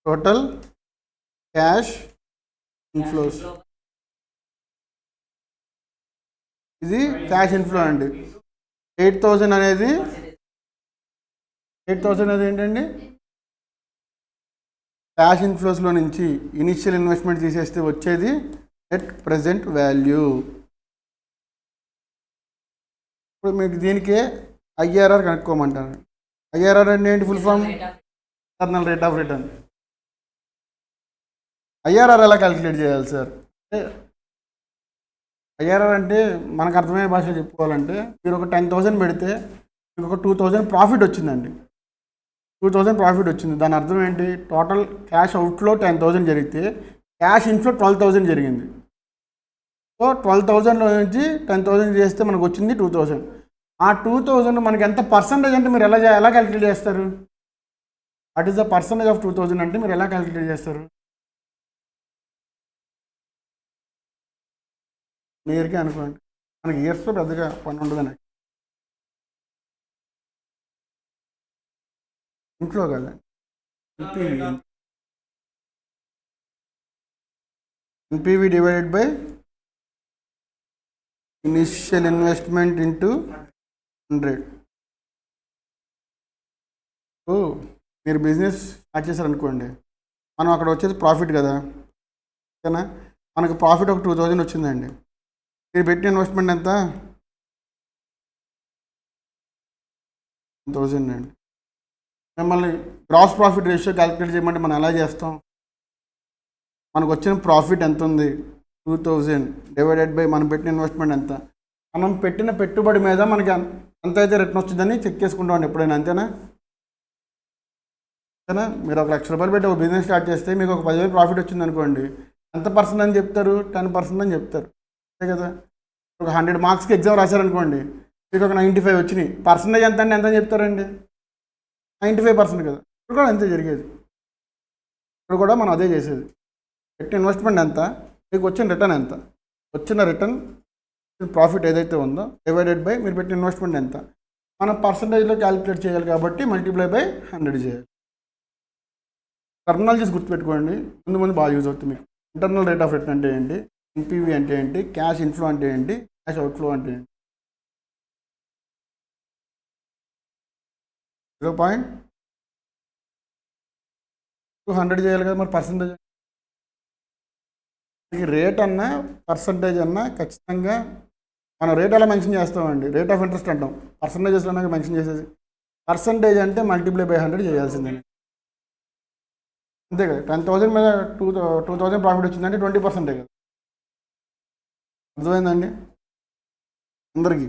టోటల్ క్యాష్ ఇన్ఫ్లోస్, ఇది క్యాష్ ఇన్ఫ్లో అండి. 8,000 అనేది ఏంటండి? క్యాష్ ఇన్ఫ్లోస్లో నుంచి ఇనిషియల్ ఇన్వెస్ట్మెంట్ తీసేస్తే వచ్చేది నెట్ ప్రెజెంట్ వాల్యూ. ఇప్పుడు మీకు దీనికే ఐఆర్ఆర్ కనుక్కోమంటారు. ఐఆర్ఆర్ అంటే ఏంటి? Full form internal rate of return. IRR ఎలా క్యాలిక్యులేట్ చేయాలి సార్? ఐఆర్ఆర్ అంటే మనకు అర్థమయ్యే భాషలో చెప్పుకోవాలంటే, మీరు ఒక 10,000 పెడితే మీకు ఒక 2,000 ప్రాఫిట్ వచ్చిందండి. 2,000 ప్రాఫిట్ వచ్చింది, దాని అర్థం ఏంటి? టోటల్ క్యాష్ అవుట్ఫ్లో 10,000 జరిగితే క్యాష్ ఇన్ఫ్లో 12,000 జరిగింది. సో 12,000లో నుంచి 10,000 చేస్తే మనకు వచ్చింది 2,000. ఆ 2,000 మనకి ఎంత పర్సంటేజ్ అంటే మీరు ఎలా క్యాలిక్యులేట్ చేస్తారు? What is the percentage of 2,000 అంటే మీరు ఎలా క్యాలిక్యులేట్ చేస్తారు? ఇయర్కే అనుకోండి, మనకి ఇయర్స్లో పెద్దగా పని ఉండదండి. ఇంట్లో కదండి. NPV NPV divided by initial investment into 100. So మీరు బిజినెస్ స్టార్ట్ చేశారనుకోండి, మనం అక్కడ వచ్చేది ప్రాఫిట్ కదా, ఓకేనా. మనకు ప్రాఫిట్ ఒక 2000 వచ్చిందండి. మీరు పెట్టిన ఇన్వెస్ట్మెంట్ ఎంత? 1000 అండి. మిమ్మల్ని గ్రాస్ ప్రాఫిట్ రేషియో క్యాలిక్యులేట్ చేయమంటే మనం ఎలా చేస్తాం? మనకు వచ్చిన ప్రాఫిట్ ఎంత ఉంది? 2000 డివైడెడ్ బై మనం పెట్టిన ఇన్వెస్ట్మెంట్ ఎంత. మనం పెట్టిన పెట్టుబడి మీద మనకి ఎంత అయితే రిటర్న్ వచ్చిందని చెక్ చేసుకుంటామండి ఎప్పుడైనా, అంతేనా? అంతేనా? మీరు ఒక ₹1,00,000 పెట్టి ఒక బిజినెస్ స్టార్ట్ చేస్తే మీకు ఒక 10,000 ప్రాఫిట్ వచ్చింది అనుకోండి, ఎంత పర్సెంట్ అని చెప్తారు? 10% అని చెప్తారు, అంతే కదా. ఒక 100 మార్క్స్కి ఎగ్జామ్ రాశారనుకోండి, మీకు ఒక 95 వచ్చినాయి, పర్సంటేజ్ ఎంత అంటే ఎంత అని చెప్తారండి? 95% కదా. ఇప్పుడు కూడా అంతే జరిగేది. ఇప్పుడు కూడా మనం అదే చేసేది. పెట్టిన ఇన్వెస్ట్మెంట్ ఎంత, మీకు వచ్చిన రిటర్న్ ఎంత, వచ్చిన రిటర్న్ ప్రాఫిట్ ఏదైతే ఉందో డివైడెడ్ బై మీరు పెట్టిన ఇన్వెస్ట్మెంట్ ఎంత, మనం పర్సంటేజ్లో క్యాలిక్యులేట్ చేయాలి కాబట్టి మల్టిప్లై బై 100 చేయాలి. టర్మినాలజీస్ గుర్తుపెట్టుకోండి, ముందు ముందు బాగా యూజ్ అవుతుంది మీకు. ఇంటర్నల్ రేట్ ఆఫ్ రిటర్న్ అంటే ఏంటి, ఎన్పివి అంటే ఏంటి, క్యాష్ ఇన్ఫ్లో అంటే ఏంటి, క్యాష్ అవుట్ఫ్లో అంటే ఏంటి. 0.200 చేయాలి కదా మరి పర్సంటేజ్. రేట్ అన్నా పర్సంటేజ్ అన్నా ఖచ్చితంగా మనం రేట్ ఎలా మెన్షన్ చేస్తామండి, రేట్ ఆఫ్ ఇంట్రెస్ట్ అంటాం, పర్సంటేజెస్లో మెన్షన్ చేసేది. పర్సంటేజ్ అంటే మల్టిప్లై బై 100 చేయాల్సిందే, అంతే కదా. 10,000 మీద 2,000 ప్రాఫిట్ వచ్చిందంటే 20% కదా. అర్థమైందండి అందరికీ?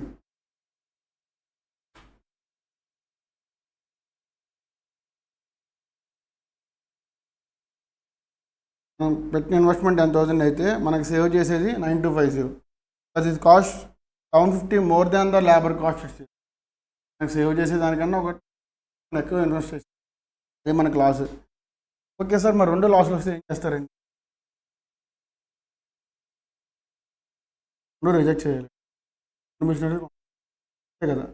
మనం పెట్టిన ఇన్వెస్ట్మెంట్ 10,000 అయితే మనకి సేవ్ చేసేది 9250. అది cost 750 more than the labour cost. మనకి సేవ్ చేసే దానికన్నా ఒక ఎక్కువ ఇన్వెస్ట్ చేసి అదే మనకు లాస్. ఓకే సార్, మరి 2 లాస్లు వస్తే ఏం చేస్తారండి? 2 రిజెక్ట్ చేయాలి. మిషనరీ అంతే కదా.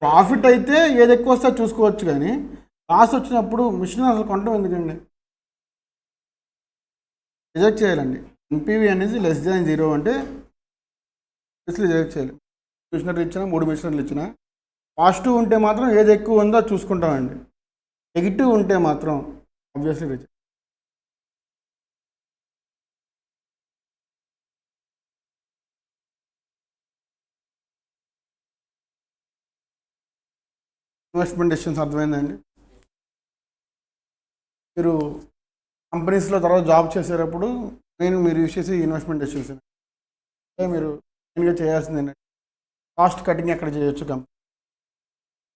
ప్రాఫిట్ అయితే ఏది ఎక్కువ వస్తే చూసుకోవచ్చు, కానీ లాస్ వచ్చినప్పుడు మిషన్ అసలు కొనడం ఎందుకండి? రిజెక్ట్ చేయాలండి. ఎన్పివి అనేది <0 అంటే రిజెక్ట్ చేయాలి. మిషనరీ ఇచ్చినా 3 మిషనరీలు ఇచ్చినా పాజిటివ్ ఉంటే మాత్రం ఏది ఎక్కువ ఉందో చూసుకుంటామండి, నెగిటివ్ ఉంటే మాత్రం ఆబ్వియస్లీ రిజెక్ట్. ఇన్వెస్ట్మెంట్ డెసిషన్స్ అర్థమైందండి. మీరు కంపెనీస్లో తర్వాత జాబ్ చేసేటప్పుడు మీరు యూజ్ చేసే ఇన్వెస్ట్మెంట్ డెసిషన్స్ అంటే మీరు మెయిన్గా చేయాల్సింది ఏంటంటే కాస్ట్ కటింగ్ ఎక్కడ చేయొచ్చు, కంపెనీ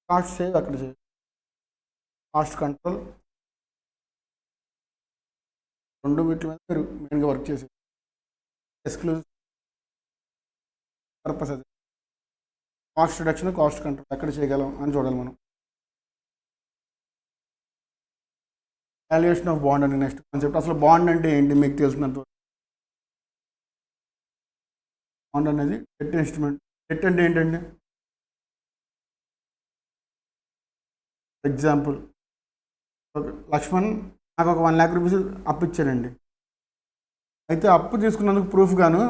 కాస్ట్ సేవ్ అక్కడ చేయొచ్చు, కాస్ట్ కంట్రోల్, 2 వీటి మీద మీరు మెయిన్గా వర్క్ చేసి ఎక్స్క్లూజివ్ పర్పస్ అది. కాస్ట్ రిడక్షన్, కాస్ట్ కంట్రోల్ ఎక్కడ చేయగలం అని చూడాలి మనం. వాల్యుయేషన్ ఆఫ్ బాండ్ అని నెక్స్ట్ కాన్సెప్ట్. అసలు బాండ్ అంటే ఏంటి మీకు తెలిసినంత. బాండ్ అనేది డెట్ ఇన్స్ట్రుమెంట్. డెట్ అంటే ఏంటండి? ఎగ్జాంపుల్, లక్ష్మణ్ నాకు ఒక 1 lakh రూపీస్ అప్పు ఇచ్చాడండి. అయితే అప్పు తీసుకున్నందుకు ప్రూఫ్ గాను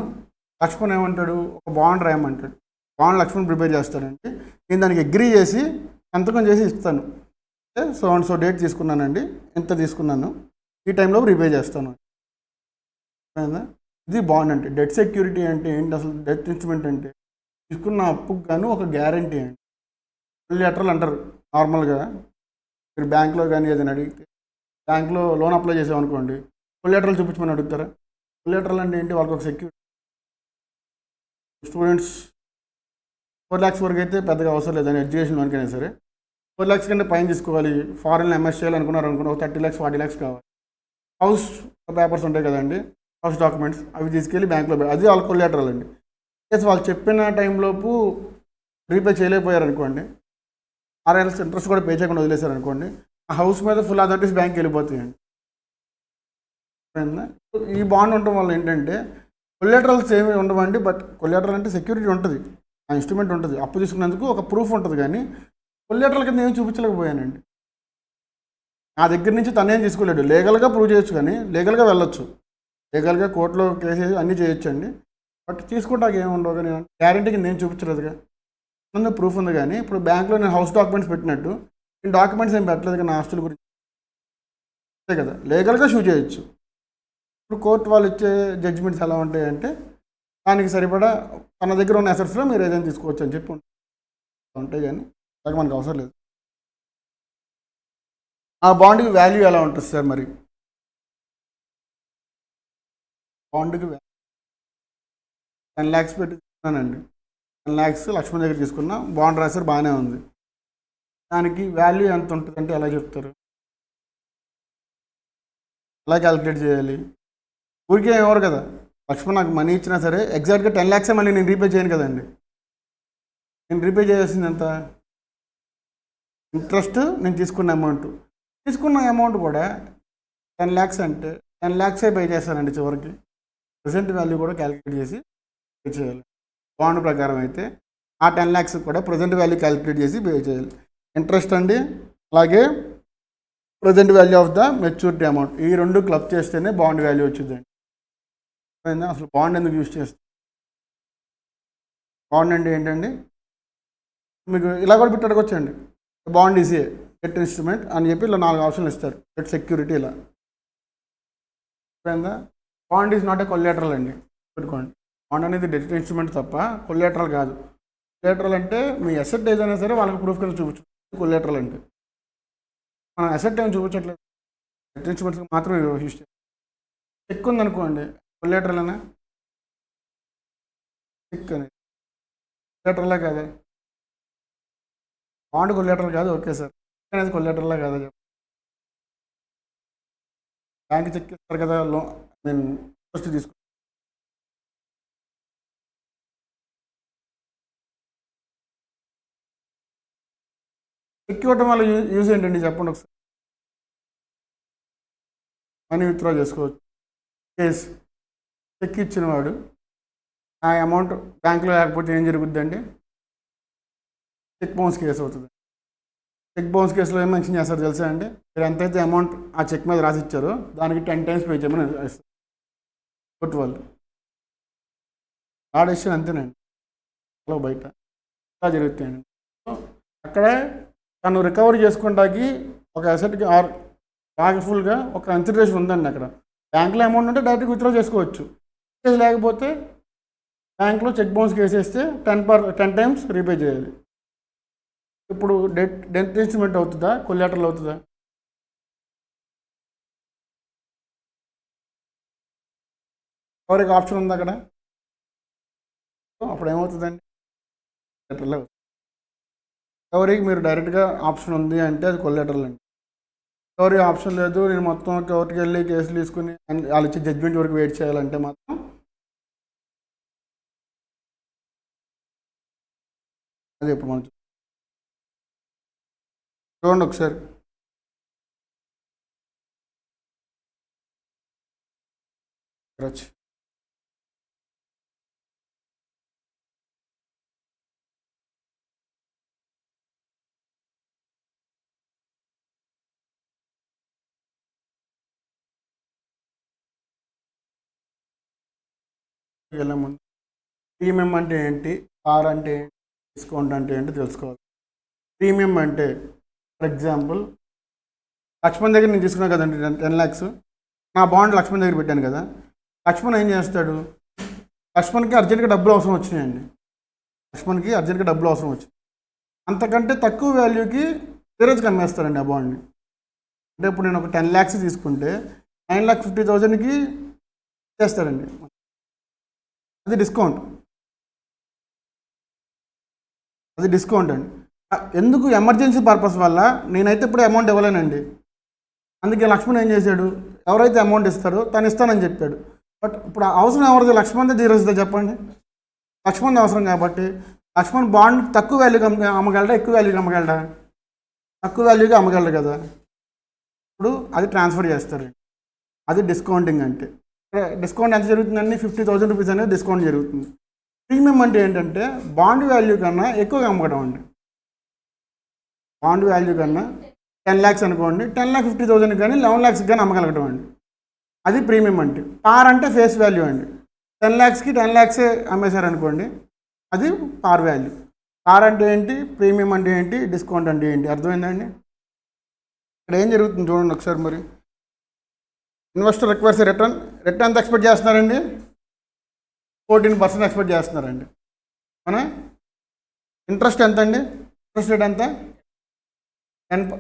లక్ష్మణ్ ఏమంటాడు, ఒక బాండ్ రాయమంటాడు. బాండ్ లక్ష్మణ్ ప్రిపేర్ చేస్తాడండి. నేను దానికి అగ్రీ చేసి సంతకం చేసి ఇస్తాను. సో అండ్ సో డేట్ తీసుకున్నానండి, ఎంత తీసుకున్నాను, ఈ టైంలో రిపే చేస్తాను. ఇది బాండ్ అంటే. డెట్ సెక్యూరిటీ అంటే ఏంటి అసలు? డెట్ ఇన్స్ట్రుమెంట్ అంటే తీసుకున్న అప్పుకు గాను ఒక గ్యారంటీ అండి. కొల్లేటరల్ అంటారు నార్మల్గా. మీరు బ్యాంక్లో కానీ ఏదైనా అడిగితే, బ్యాంక్లో లోన్ అప్లై చేసామనుకోండి, కొల్లేటరల్ చూపించమని అడుగుతారా? కొల్లేటరల్ అంటే ఏంటి? వాళ్ళకి ఒక సెక్యూరిటీ. స్టూడెంట్స్ 4 lakhs వరకు అయితే పెద్దగా అవసరం లేదని ఎడ్యుకేషన్ లోన్కైనా సరే. 4 lakhs కంటే పైన తీసుకోవాలి, ఫారెన్లో ఎంఎస్ చేయాలనుకున్నారు అనుకున్న ఒక 30 lakhs 40 lakhs కావాలి. హౌస్ పేపర్స్ ఉంటాయి కదండి, హౌస్ డాక్యుమెంట్స్, అవి తీసుకెళ్ళి బ్యాంక్లో అది వాళ్ళ కొల్లేటరల్ అండి. ప్లస్ వాళ్ళు చెప్పిన టైంలోపు రీపే చేయలేకపోయారు అనుకోండి, RLs ఇంట్రెస్ట్ కూడా పే చేయకుండా వదిలేశారు అనుకోండి, ఆ హౌస్ మీద ఫుల్ అథారిటీస్ బ్యాంక్కి వెళ్ళిపోతాయండి. ఈ బాండ్ ఉండటం వల్ల ఏంటంటే కొల్లేటరల్స్ ఏమి ఉండవండి. బట్ కొల్లేటరల్ అంటే సెక్యూరిటీ ఉంటుంది, ఆ ఇన్స్ట్రుమెంట్ ఉంటుంది, అప్పు తీసుకున్నందుకు ఒక ప్రూఫ్ ఉంటుంది. కానీ కొల్లేటరల్ కింద ఏం చూపించలేకపోయానండి. నా దగ్గర నుంచి తనేం తీసుకోలేడు. లీగల్గా ప్రూవ్ చేయొచ్చు, కానీ లీగల్గా వెళ్ళొచ్చు, లీగల్గా కోర్టులో కేసు అన్నీ చేయొచ్చు అండి. బట్ తీసుకుంటాక ఏమి ఉండవు. కానీ గ్యారంటీకి నేను చూపించలేదుగా, ముందు ప్రూఫ్ ఉంది. కానీ ఇప్పుడు బ్యాంక్లో నేను హౌస్ డాక్యుమెంట్స్ పెట్టినట్టు నేను డాక్యుమెంట్స్ ఏం పెట్టలేదు కానీ నా ఆస్తుల గురించి అంతే కదా, లీగల్గా షూ చేయొచ్చు. ఇప్పుడు కోర్టు వాళ్ళు ఇచ్చే జడ్జిమెంట్స్ ఎలా ఉంటాయంటే దానికి సరిపడా తన దగ్గర ఉన్న అసెట్స్లో మీరు ఏదైనా తీసుకోవచ్చు అని చెప్పి ఉంటాయి. కానీ అలాగే మనకు అవసరం లేదు. ఆ బాండ్కి వాల్యూ ఎలా ఉంటుంది సార్? మరి బాండ్కి 10 lakhs పెట్టి తీసుకున్నానండి. 10 lakhs లక్ష్మణ్ దగ్గర తీసుకున్నా, బాండ్ రాశారు, బాగానే ఉంది. దానికి వాల్యూ ఎంత ఉంటుందంటే ఎలా చెప్తారు? ఎలా క్యాలిక్యులేట్ చేయాలి? ఊరికే ఎవరు కదా, లక్ష్మణ్ నాకు మనీ ఇచ్చినా సరే ఎగ్జాక్ట్గా 10 lakhs మళ్ళీ నేను రీపే చేయను కదండి. నేను రీపే చేయాల్సింది ఎంత? ఇంట్రెస్ట్, నేను తీసుకున్న అమౌంట్ కూడా 10 lakhs అంటే 10 lakhs పే చేస్తానండి చివరికి. ప్రెసెంట్ వాల్యూ కూడా క్యాలిక్యులేట్ చేసి పే చేయాలి. బాండ్ ప్రకారం అయితే ఆ 10 lakhs కూడా ప్రజెంట్ వాల్యూ క్యాలిక్యులేట్ చేసి పే చేయాలి. ఇంట్రెస్ట్ అండి, అలాగే present value of the maturity amount, ఈ రెండు క్లబ్ చేస్తేనే బాండ్ వాల్యూ వచ్చిందండి. అసలు బాండ్ ఎందుకు యూజ్ చేస్తాం? బాండ్ అంటే ఏంటండి? మీకు ఇలా కూడా బిట్ అడగొచ్చండి. Bond is a debt instrument అని చెప్పి ఇలా 4 ఆప్షన్లు ఇస్తారు. డెట్ సెక్యూరిటీ ఇలా. Bond is not a collateral అండి, పెట్టుకోండి. బాండ్ అనేది డెట్ ఇన్స్ట్రుమెంట్ తప్ప కొల్లేటరల్ కాదు. కొల్లేటరల్ అంటే మీ అసెట్ ఏదైనా సరే వాళ్ళకి ప్రూఫ్ కింద చూపించు. కొల్లేటరల్ అంటే మనం అసెట్ ఏమి చూపించట్లేదు, డెట్ ఇన్స్ట్రుమెంట్స్కి మాత్రమే యూజ్ చేస్తాం. చెక్ ఉందనుకోండి, కొల్లేటరల్ అనే చెక్ అనేది కొల్లేటరలే కాదా? బాండ్ కొల్లేటరల్ కాదు, ఓకే సార్. అనేది కొల్లేటరలే కాదా చెప్పండి? బ్యాంక్ చెక్ ఇస్తారు కదా, నేను ఫస్ట్ తీసుకు చెక్ ఇవ్వటం వల్ల యూజ్ ఏంటండి చెప్పండి ఒకసారి. మనీ విత్డ్రా చేసుకోవచ్చు. కేస్ చెక్ ఇచ్చిన వాడు ఆ అమౌంట్ బ్యాంకులో లేకపోతే ఏం జరుగుద్దండి? చెక్ బౌన్స్ కేసు అవుతుంది. చెక్ బౌన్స్ కేసులో ఏం మెన్షన్ చేస్తారు తెలుసా అండి? మీరు ఎంతైతే అమౌంట్ ఆ చెక్ మీద రాసి ఇచ్చారో దానికి 10 times పే చేయమని ఇస్తారు కోర్టు వాళ్ళు. ఆ డెసిషన్ అంతేనండి, అలా బయట ఇలా జరుగుతాయండి. అక్కడే తను రికవరీ చేసుకోవడానికి ఒక అసెట్కి బాగా ఒక కన్సిడరేషన్ ఉందండి. అక్కడ బ్యాంకులో అమౌంట్ ఉంటే డైరెక్ట్గా విత్డ్రా చేసుకోవచ్చు. లేకపోతే బ్యాంకులో చెక్ బౌన్స్ కేసేస్తే 10 times రీపే చేయాలి. ఇప్పుడు డెట్ ఇన్స్ట్రుమెంట్ అవుతుందా, కొల్లేటరల్ అవుతుందా? ఎవరికి ఆప్షన్ ఉంది అక్కడ? అప్పుడు ఏమవుతుందండి? కొల్లేటరల్ అవుతుంది. ఎవరికి మీరు డైరెక్ట్గా ఆప్షన్ ఉంది అంటే అది కొల్లేటరల్ అండి. ఎవరి ఆప్షన్ లేదు, నేను మొత్తం కోర్టుకి వెళ్ళి కేసులు తీసుకుని వాళ్ళు ఇచ్చే జడ్జిమెంట్ వరకు వెయిట్ చేయాలంటే మాత్రం అది ఇప్పుడు మనం చూడండి ఒకసారి. వెళ్ళే ముందు ప్రీమియం అంటే ఏంటి, ఆర్ అంటే ఏంటి, డిస్కౌంట్ అంటే ఏంటి తెలుసుకోవాలి. ప్రీమియం అంటే ఫర్ ఎగ్జాంపుల్ లక్ష్మణ్ దగ్గర నేను తీసుకున్నాను కదండి 10 lakhs, నా బాండ్ లక్ష్మణ్ దగ్గర పెట్టాను కదా. లక్ష్మణ్ ఏం చేస్తాడు? లక్ష్మణ్కి అర్జెంట్గా డబ్బులు అవసరం వచ్చినాయండి. అంతకంటే తక్కువ వాల్యూకి వేరేజ్కి అమ్మేస్తారండి ఆ బాండ్ని. అంటే ఇప్పుడు నేను ఒక 10 lakhs తీసుకుంటే 9,50,000కి చేస్తాడండి. అది డిస్కౌంట్ అండి. ఎందుకు? ఎమర్జెన్సీ పర్పస్ వల్ల నేనైతే ఇప్పుడు అమౌంట్ ఇవ్వలేనండి. అందుకే లక్ష్మణ్ ఏం చేశాడు? ఎవరైతే అమౌంట్ ఇస్తారో తను ఇస్తానని చెప్పాడు. బట్ ఇప్పుడు అవసరం ఎవరిది? లక్ష్మణ్దే తీరుస్తుందా చెప్పండి? లక్ష్మణ్ అవసరం కాబట్టి లక్ష్మణ్ బాండ్ తక్కువ వాల్యూకి అమ్మగలడా, ఎక్కువ వాల్యూకి అమ్మగలడా? తక్కువ వాల్యూగా అమ్మగలడు కదా. ఇప్పుడు అది ట్రాన్స్ఫర్ చేస్తారండి. అది డిస్కౌంటింగ్ అంటే. డిస్కౌంట్ ఎంత జరుగుతుందండి? 50,000 రూపీస్ అనేది డిస్కౌంట్ జరుగుతుంది. ప్రీమియం అంటే ఏంటంటే బాండ్ వాల్యూ కన్నా ఎక్కువగా అమ్మకడం అండి. బాండ్ వాల్యూ కన్నా 10 lakhs అనుకోండి, 10,50,000 కానీ 11 lakhs కానీ అమ్మగలగడం అండి. అది ప్రీమియం అంటే. పార్ అంటే ఫేస్ వాల్యూ అండి. 10 lakhsకి 10 lakhs అమ్మేశారనుకోండి, అది పార్ వాల్యూ. పార్ అంటే ఏంటి, ప్రీమియం అంటే ఏంటి, డిస్కౌంట్ అంటే ఏంటి, అర్థమైందండి? ఇక్కడ ఏం జరుగుతుంది చూడండి ఒకసారి. మరి ఇన్వెస్టర్ రిక్వైర్స్ రిటర్న్ ఎంత ఎక్స్పెక్ట్ చేస్తున్నారండి? 14% ఎక్స్పెక్ట్ చేస్తున్నారండి. మన ఇంట్రెస్ట్ ఎంత అండి? ఇంట్రెస్ట్ రేట్ ఎంత? 10.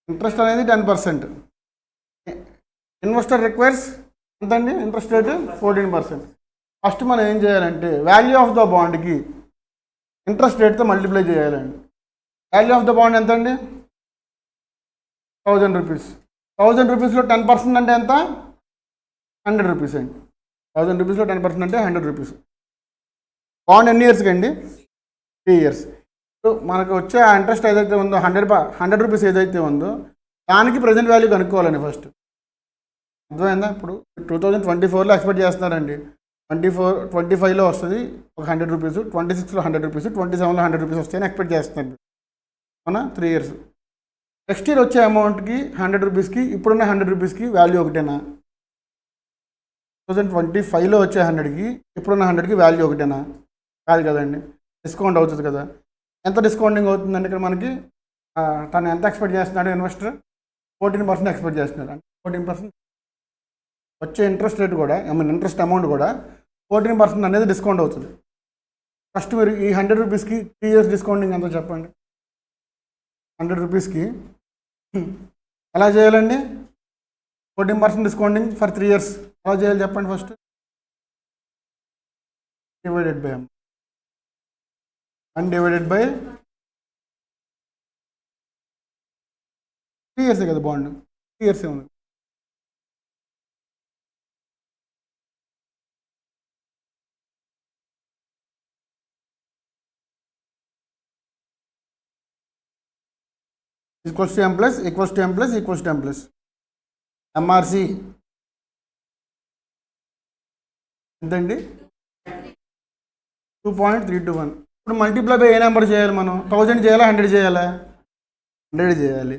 ఇంట్రెస్ట్ అనేది 10%. ఇన్వెస్టర్ రిక్వైర్స్ ఎంత అండి? Interest rate 14%. ఫస్ట్ మనం ఏం చేయాలంటే వాల్యూ ఆఫ్ ద బాండ్కి ఇంట్రెస్ట్ రేట్తో మల్టిప్లై చేయాలండి. వాల్యూ ఆఫ్ ద బాండ్ ఎంత అండి? 1000 రూపీస్. 1000 రూపీస్లో 10% అంటే ఎంత? 100 రూపీస్ అండి. 1000 రూపీస్లో 10% అంటే 100 రూపీస్. బాండ్ ఎన్ని ఇయర్స్కి అండి? 3 years. మనకు వచ్చే ఆ ఇంట్రెస్ట్ ఏదైతే ఉందో 100 రూపీస్ ఏదైతే ఉందో దానికి ప్రజెంట్ వాల్యూ కనుక్కోవాలండి ఫస్ట్. అర్థమైందా? ఇప్పుడు 2024లో ఎక్స్పెక్ట్ చేస్తున్నారండి. 25లో వస్తుంది ఒక 100 రూపీస్, 26లో 100 రూపీస్, 27లో 100 రూపీస్ వస్తాయని ఎక్స్పెక్ట్ చేస్తున్నారు. అవునా? 3 years. నెక్స్ట్ ఇయర్ వచ్చే అమౌంట్కి 100 రూపీస్కి ఇప్పుడున్న 100 రూపీస్కి వాల్యూ ఒకటేనా? 2025లో వచ్చే 100కి ఇప్పుడున్న 100కి వాల్యూ ఒకటేనా? కాదు కదండి, డిస్కౌంట్ అవుతుంది కదా. ఎంత డిస్కౌంటింగ్ అవుతుందండి ఇక్కడ మనకి? తను ఎంత ఎక్స్పెక్ట్ చేస్తున్నాడు ఇన్వెస్టర్? 14% ఎక్స్పెక్ట్ చేస్తున్నాడు. అంటే 14% వచ్చే ఇంట్రెస్ట్ రేట్ కూడా, ఇంట్రెస్ట్ అమౌంట్ కూడా 14% అనేది డిస్కౌంట్ అవుతుంది. ఫస్ట్ మీరు ఈ 100 రూపీస్కి 3 years డిస్కౌంటింగ్ ఎంత చెప్పండి? 100 రూపీస్కి ఎలా చేయాలండి? 14% డిస్కౌంటింగ్ ఫర్ 3 years ఎలా చేయాలి చెప్పండి? First divided by 1 divided by 3 years కదా బాండ్, 3 years ఉంది. Equals to M plus MRC ఎంతండి? 2.321. ఇప్పుడు మల్టిప్లై బై ఏ నెంబర్ చేయాలి మనం? 1000 చేయాలా, 100 చేయాలా? 100 చేయాలి.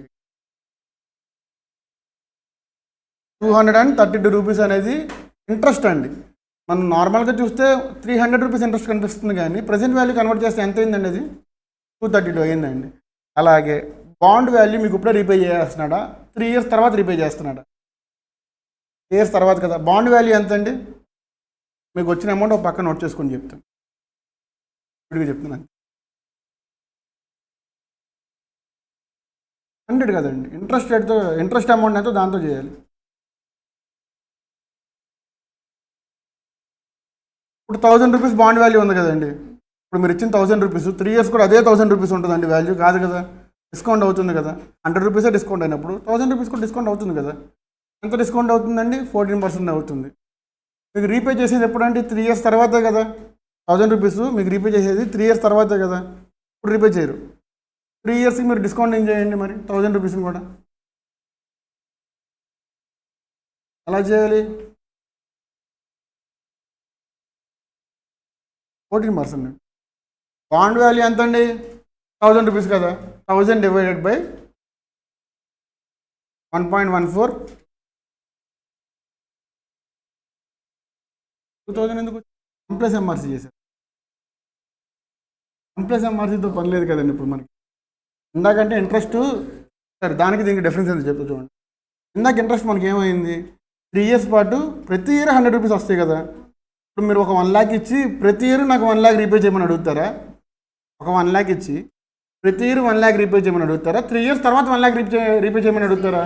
232 రూపీస్ అనేది ఇంట్రెస్ట్ అండి. మనం నార్మల్గా చూస్తే 300 రూపీస్ ఇంట్రెస్ట్ కనిపిస్తుంది, కానీ ప్రజెంట్ వాల్యూ కన్వర్ట్ చేస్తే ఎంత అయిందండి? అది 232 అయిందండి. అలాగే బాండ్ వాల్యూ మీకు ఇప్పుడే రీపే చేస్తున్నాడా, 3 years తర్వాత రీపే చేస్తున్నాడా? 3 years తర్వాత కదా. బాండ్ వాల్యూ ఎంత అండి? మీకు వచ్చిన అమౌంట్ ఒక పక్క నోట్ చేసుకొని చెప్తాను, ఇప్పటికీ చెప్తున్నాను. 100 కదండి. ఇంట్రెస్ట్ అమౌంట్ ఎంతో దాంతో చేయాలి. ఇప్పుడు 1000 రూపీస్ బాండ్ వాల్యూ ఉంది కదండి. ఇప్పుడు మీరు ఇచ్చిన 1000 రూపీస్ 3 years కూడా అదే 1000 రూపీస్ ఉంటుందండి వాల్యూ, కాదు కదా. డిస్కౌంట్ అవుతుంది కదా. 100 రూపీసే డిస్కౌంట్ అయినప్పుడు 1000 రూపీస్ కూడా డిస్కౌంట్ అవుతుంది కదా. ఎంత డిస్కౌంట్ అవుతుందండి? 14% అవుతుంది. మీకు రీపే చేసేది ఎప్పుడంటే 3 years తర్వాతే కదా. 1000 రూపీస్ మీకు రీపే చేసేది 3 years తర్వాతే కదా. ఇప్పుడు రీపే చేయరు. 3 yearsకి మీరు డిస్కౌంట్ ఏం చేయండి మరి 1000 రూపీస్ని కూడా. అలా చేయాలి. 14%. బాండ్ వాల్యూ ఎంత అండి? 1000 రూపీస్ కదా. 1000 డివైడెడ్ బై 1.14. 2000 ఎందుకు? ఎంప్లస్ ఎంఆర్సీ చేశారు. ఎంప్లస్ ఎంఆర్సీతో పని లేదు కదండి ఇప్పుడు మనకి. ఇందాకంటే ఇంట్రెస్ట్ సరే, దానికి దీనికి డిఫరెన్స్ ఎంత చెప్తా చూడండి. ఇందాక ఇంట్రెస్ట్ మనకి ఏమైంది? 3 years పాటు ప్రతి ఇయర్ 100 రూపీస్ వస్తాయి కదా. ఇప్పుడు మీరు ఒక 1 lakh ఇచ్చి ప్రతి ఇయర్ నాకు 1 lakh రీపే చేయమని అడుగుతారా? ఒక 1 lakh ఇచ్చి ప్రతి ఇయర్ 1 lakh రీపే చేయమని అడుగుతారా? 3 years తర్వాత 1 lakh రీపే చేయమని అడుగుతారా?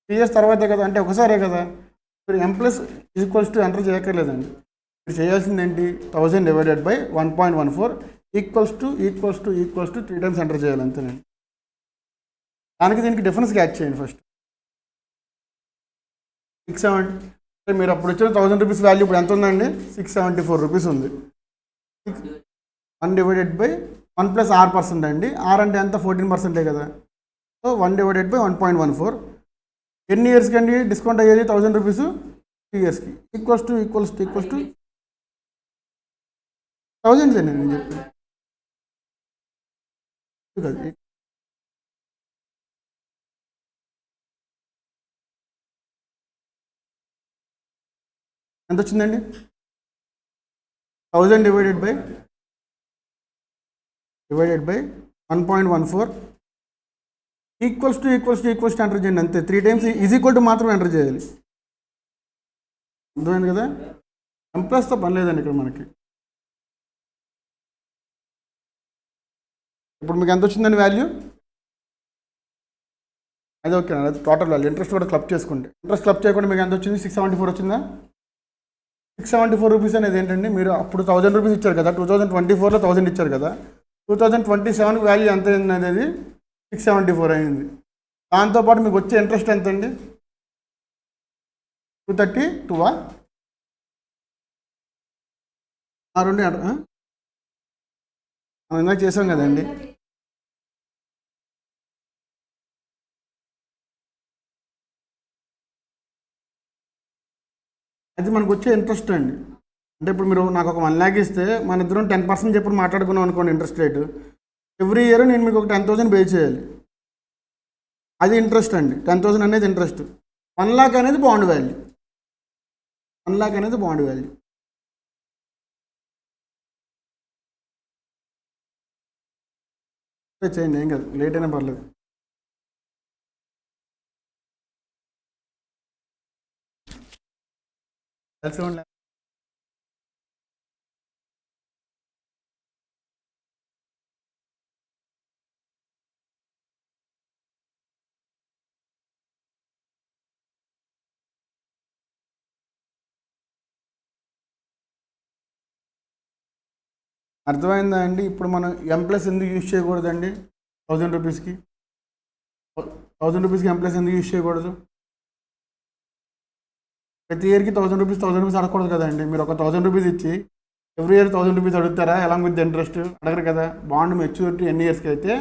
3 years తర్వాతే కదా, అంటే ఒకసారే కదా. మీరు M+= ఎంటర్ చేయక్కర్లేదండి. మీరు చేయాల్సింది ఏంటి? 1000 divided by 1.14 equals to 3 times enter చేయాలి అంతేనండి. దానికి దీనికి డిఫరెన్స్ క్యాచ్ చేయండి ఫస్ట్. 670 మీరు అప్పుడు వచ్చిన 1000 రూపీస్ వాల్యూ ఇప్పుడు ఎంత ఉందండి? 674 రూపీస్ ఉంది. 1 డివైడెడ్ బై 1 + R% అండి. R అంటే ఎంత? 14% కదా. సో 1 డివైడెడ్ బై 1.14 ఎన్ని ఇయర్స్కి అండి డిస్కౌంట్ అయ్యేది 1000 రూపీస్ 3 ఇయర్స్కి ఈక్వల్స్ టు థౌజండ్స్ అండి నేను చెప్పాను ఎంత వచ్చిందండి 1000 divided by 1.14 equals to enter చేయండి అంతే 3 టైమ్స్ ఈజ్ ఈక్వల్ టు మాత్రం ఎంటర్ చేయాలి అర్థమైంది కదా ఎంప్లస్తో పని లేదండి ఇక్కడ మనకి ఇప్పుడు మీకు ఎంత వచ్చిందండి వాల్యూ అది ఓకే అది టోటల్ వాల్యూ ఇంట్రెస్ట్ కూడా క్లబ్ చేసుకుంటే ఇంట్రెస్ట్ క్లబ్ చేయకుండా మీకు ఎంత వచ్చింది 674 వచ్చిందా 674 రూపీస్ అనేది ఏంటండి మీరు అప్పుడు 1000 రూపీస్ ఇచ్చారు కదా 2024లో 1000 ఇచ్చారు కదా 2027 వాల్యూ ఎంత అయింది అనేది 674 అయింది దాంతోపాటు మీకు వచ్చే ఇంట్రెస్ట్ ఎంత అండి 232 రెండు మనం ఇందాక చేసాం కదండి అది మనకు వచ్చే ఇంట్రెస్ట్ అండి అంటే ఇప్పుడు మీరు నాకు ఒక 1 lakh ఇస్తే మన ఇద్దరం 10% చెప్పి మాట్లాడుకున్నాం అనుకోండి ఇంట్రెస్ట్ రేటు ఎవ్రీ ఇయర్ నేను మీకు ఒక 10,000 పే చేయాలి అది ఇంట్రెస్ట్ అండి 10,000 అనేది ఇంట్రెస్ట్ 1 lakh అనేది బాండ్ వాల్యూ 1 lakh అనేది బాండ్ వాల్యూ చేయండి ఏం కాదు లేట్ అయినా పర్లేదు కలిసి ఉండే అర్థమైందా అండి ఇప్పుడు మనం M+ ఎందుకు యూజ్ చేయకూడదండి 1000 రూపీస్కి 1000 రూపీస్కి M+ ఎందుకు యూజ్ చేయకూడదు ప్రతి ఇయర్కి 1000 రూపీస్ అడగకూడదు కదండి మీరు ఒక 1000 రూపీస్ ఇచ్చి ఎవ్రీ ఇయర్ 1000 రూపీస్ అడుగుతారా అలాంగ్ విత్ ఇంట్రెస్ట్ అడగరు కదా బాండ్ మెచ్యూరిటీ ఎన్ని ఇయర్స్కి అయితే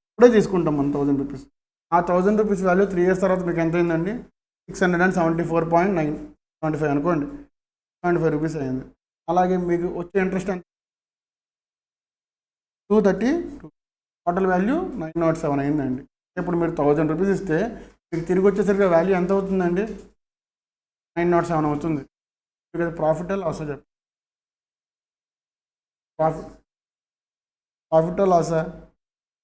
ఇప్పుడే తీసుకుంటాం మనం 1000 రూపీస్ ఆ 1000 రూపీస్ వాల్యూ 3 years తర్వాత మీకు ఎంత అయిందండి 674.975 అనుకోండి 75 రూపీస్ అయింది అలాగే మీకు వచ్చే ఇంట్రెస్ట్ ఎంత 232 టోటల్ వాల్యూ 907 అయిందండి ఇప్పుడు మీరు 1000 రూపీస్ ఇస్తే మీకు తిరిగి వచ్చేసరికి వాల్యూ ఎంత అవుతుందండి 907 అవుతుంది మీకు అది ప్రాఫిట్ లాసా చెప్పండి ప్రాఫిట్ లాసా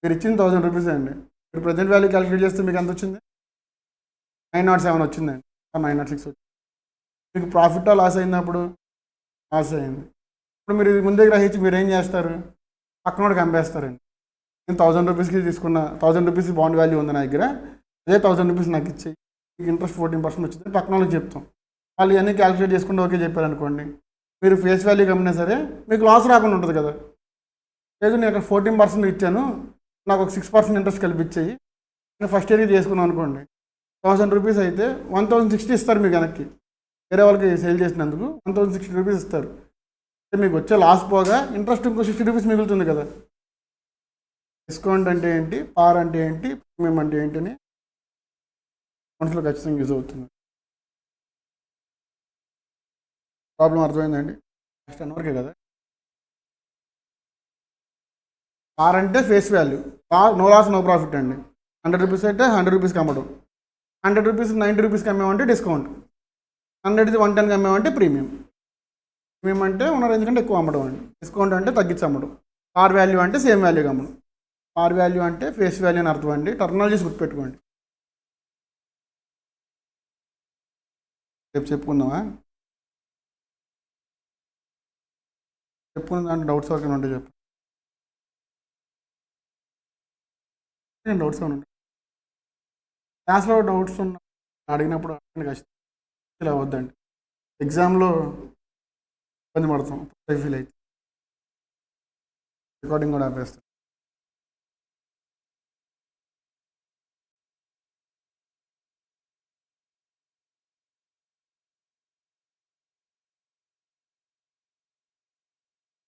మీరు ఇచ్చింది 1000 రూపీస్ అండి మీరు ప్రజెంట్ వాల్యూ క్యాలిక్యులేట్ చేస్తే మీకు ఎంత వచ్చింది 907 వచ్చిందండి 906 వచ్చింది మీకు ప్రాఫిట్ లాస్ అయినప్పుడు లాస్ అయింది ఇప్పుడు మీరు ముందే గ్రహించి మీరు ఏం చేస్తారు పక్కన వాడికి అమ్మేస్తారండి నేను 1000 రూపీస్కి తీసుకున్న 1000 రూపీస్ బాండ్ వాల్యూ ఉంది నా దగ్గర అదే 1000 రూపీస్ నాకు ఇచ్చేయి మీకు ఇంట్రెస్ట్ 14% వచ్చింది పక్కన వాళ్ళకి చెప్తాం వాళ్ళు ఇవన్నీ క్యాలిక్యులేట్ చేసుకుంటే ఓకే చెప్పారనుకోండి మీరు ఫేస్ వాల్యూ కమ్మినా సరే మీకు లాస్ రాకుండా ఉంటుంది కదా లేదు నేను అక్కడ 14% ఇచ్చాను నాకు ఒక 6% ఇంట్రెస్ట్ కల్పించేయి నేను ఫస్ట్ ఇయర్కి చేసుకున్నాను అనుకోండి 1000 రూపీస్ అయితే 1060 ఇస్తారు మీకు వెనక్కి వేరే వాళ్ళకి సేల్ చేసినందుకు 1060 రూపీస్ ఇస్తారు మీకు వచ్చే లాస్ పోగా ఇంట్రెస్ట్ ఇంకో 60 రూపీస్ మిగులుతుంది కదా డిస్కౌంట్ అంటే ఏంటి పార్ అంటే ఏంటి ప్రీమియం అంటే ఏంటి అని మనసులో ఖచ్చితంగా యూజ్ అవుతుంది ప్రాబ్లం అర్థమైందండి నెక్స్ట్ వరకే కదా పార్ అంటే ఫేస్ వాల్యూ పార్ నో లాస్ నో ప్రాఫిట్ అండి 100 రూపీస్ అయితే 100 రూపీస్కి అమ్మడం 100 రూపీస్ 90 రూపీస్కి అమ్మేమంటే డిస్కౌంట్ 100ది 110కి అమ్మేమంటే ప్రీమియం అంటే ఉన్న రేంజ్ కంటే ఎక్కువ అమ్మడం అండి డిస్కౌంట్ అంటే తగ్గించి అమ్మడం పార్ వాల్యూ అంటే సేమ్ వాల్యూగా అమ్మడం పార్ వాల్యూ అంటే ఫేస్ వాల్యూ అని అర్థం అండి టర్మినాలజీస్ గుర్తుపెట్టుకోండి రేపు చెప్పుకుందామా చెప్పుకున్న దాంట్లో డౌట్స్ వరకు ఉంటే చెప్పండి డౌట్స్ ఏమైనా ఉంటాయి క్లాస్లో డౌట్స్ ఉన్న అడిగినప్పుడు ఖచ్చితంగా ఇలా వద్దండి ఎగ్జామ్లో ఇబ్బంది పడతాం ఫీల్ అయితే రికార్డింగ్ కూడా ఆపేస్తాం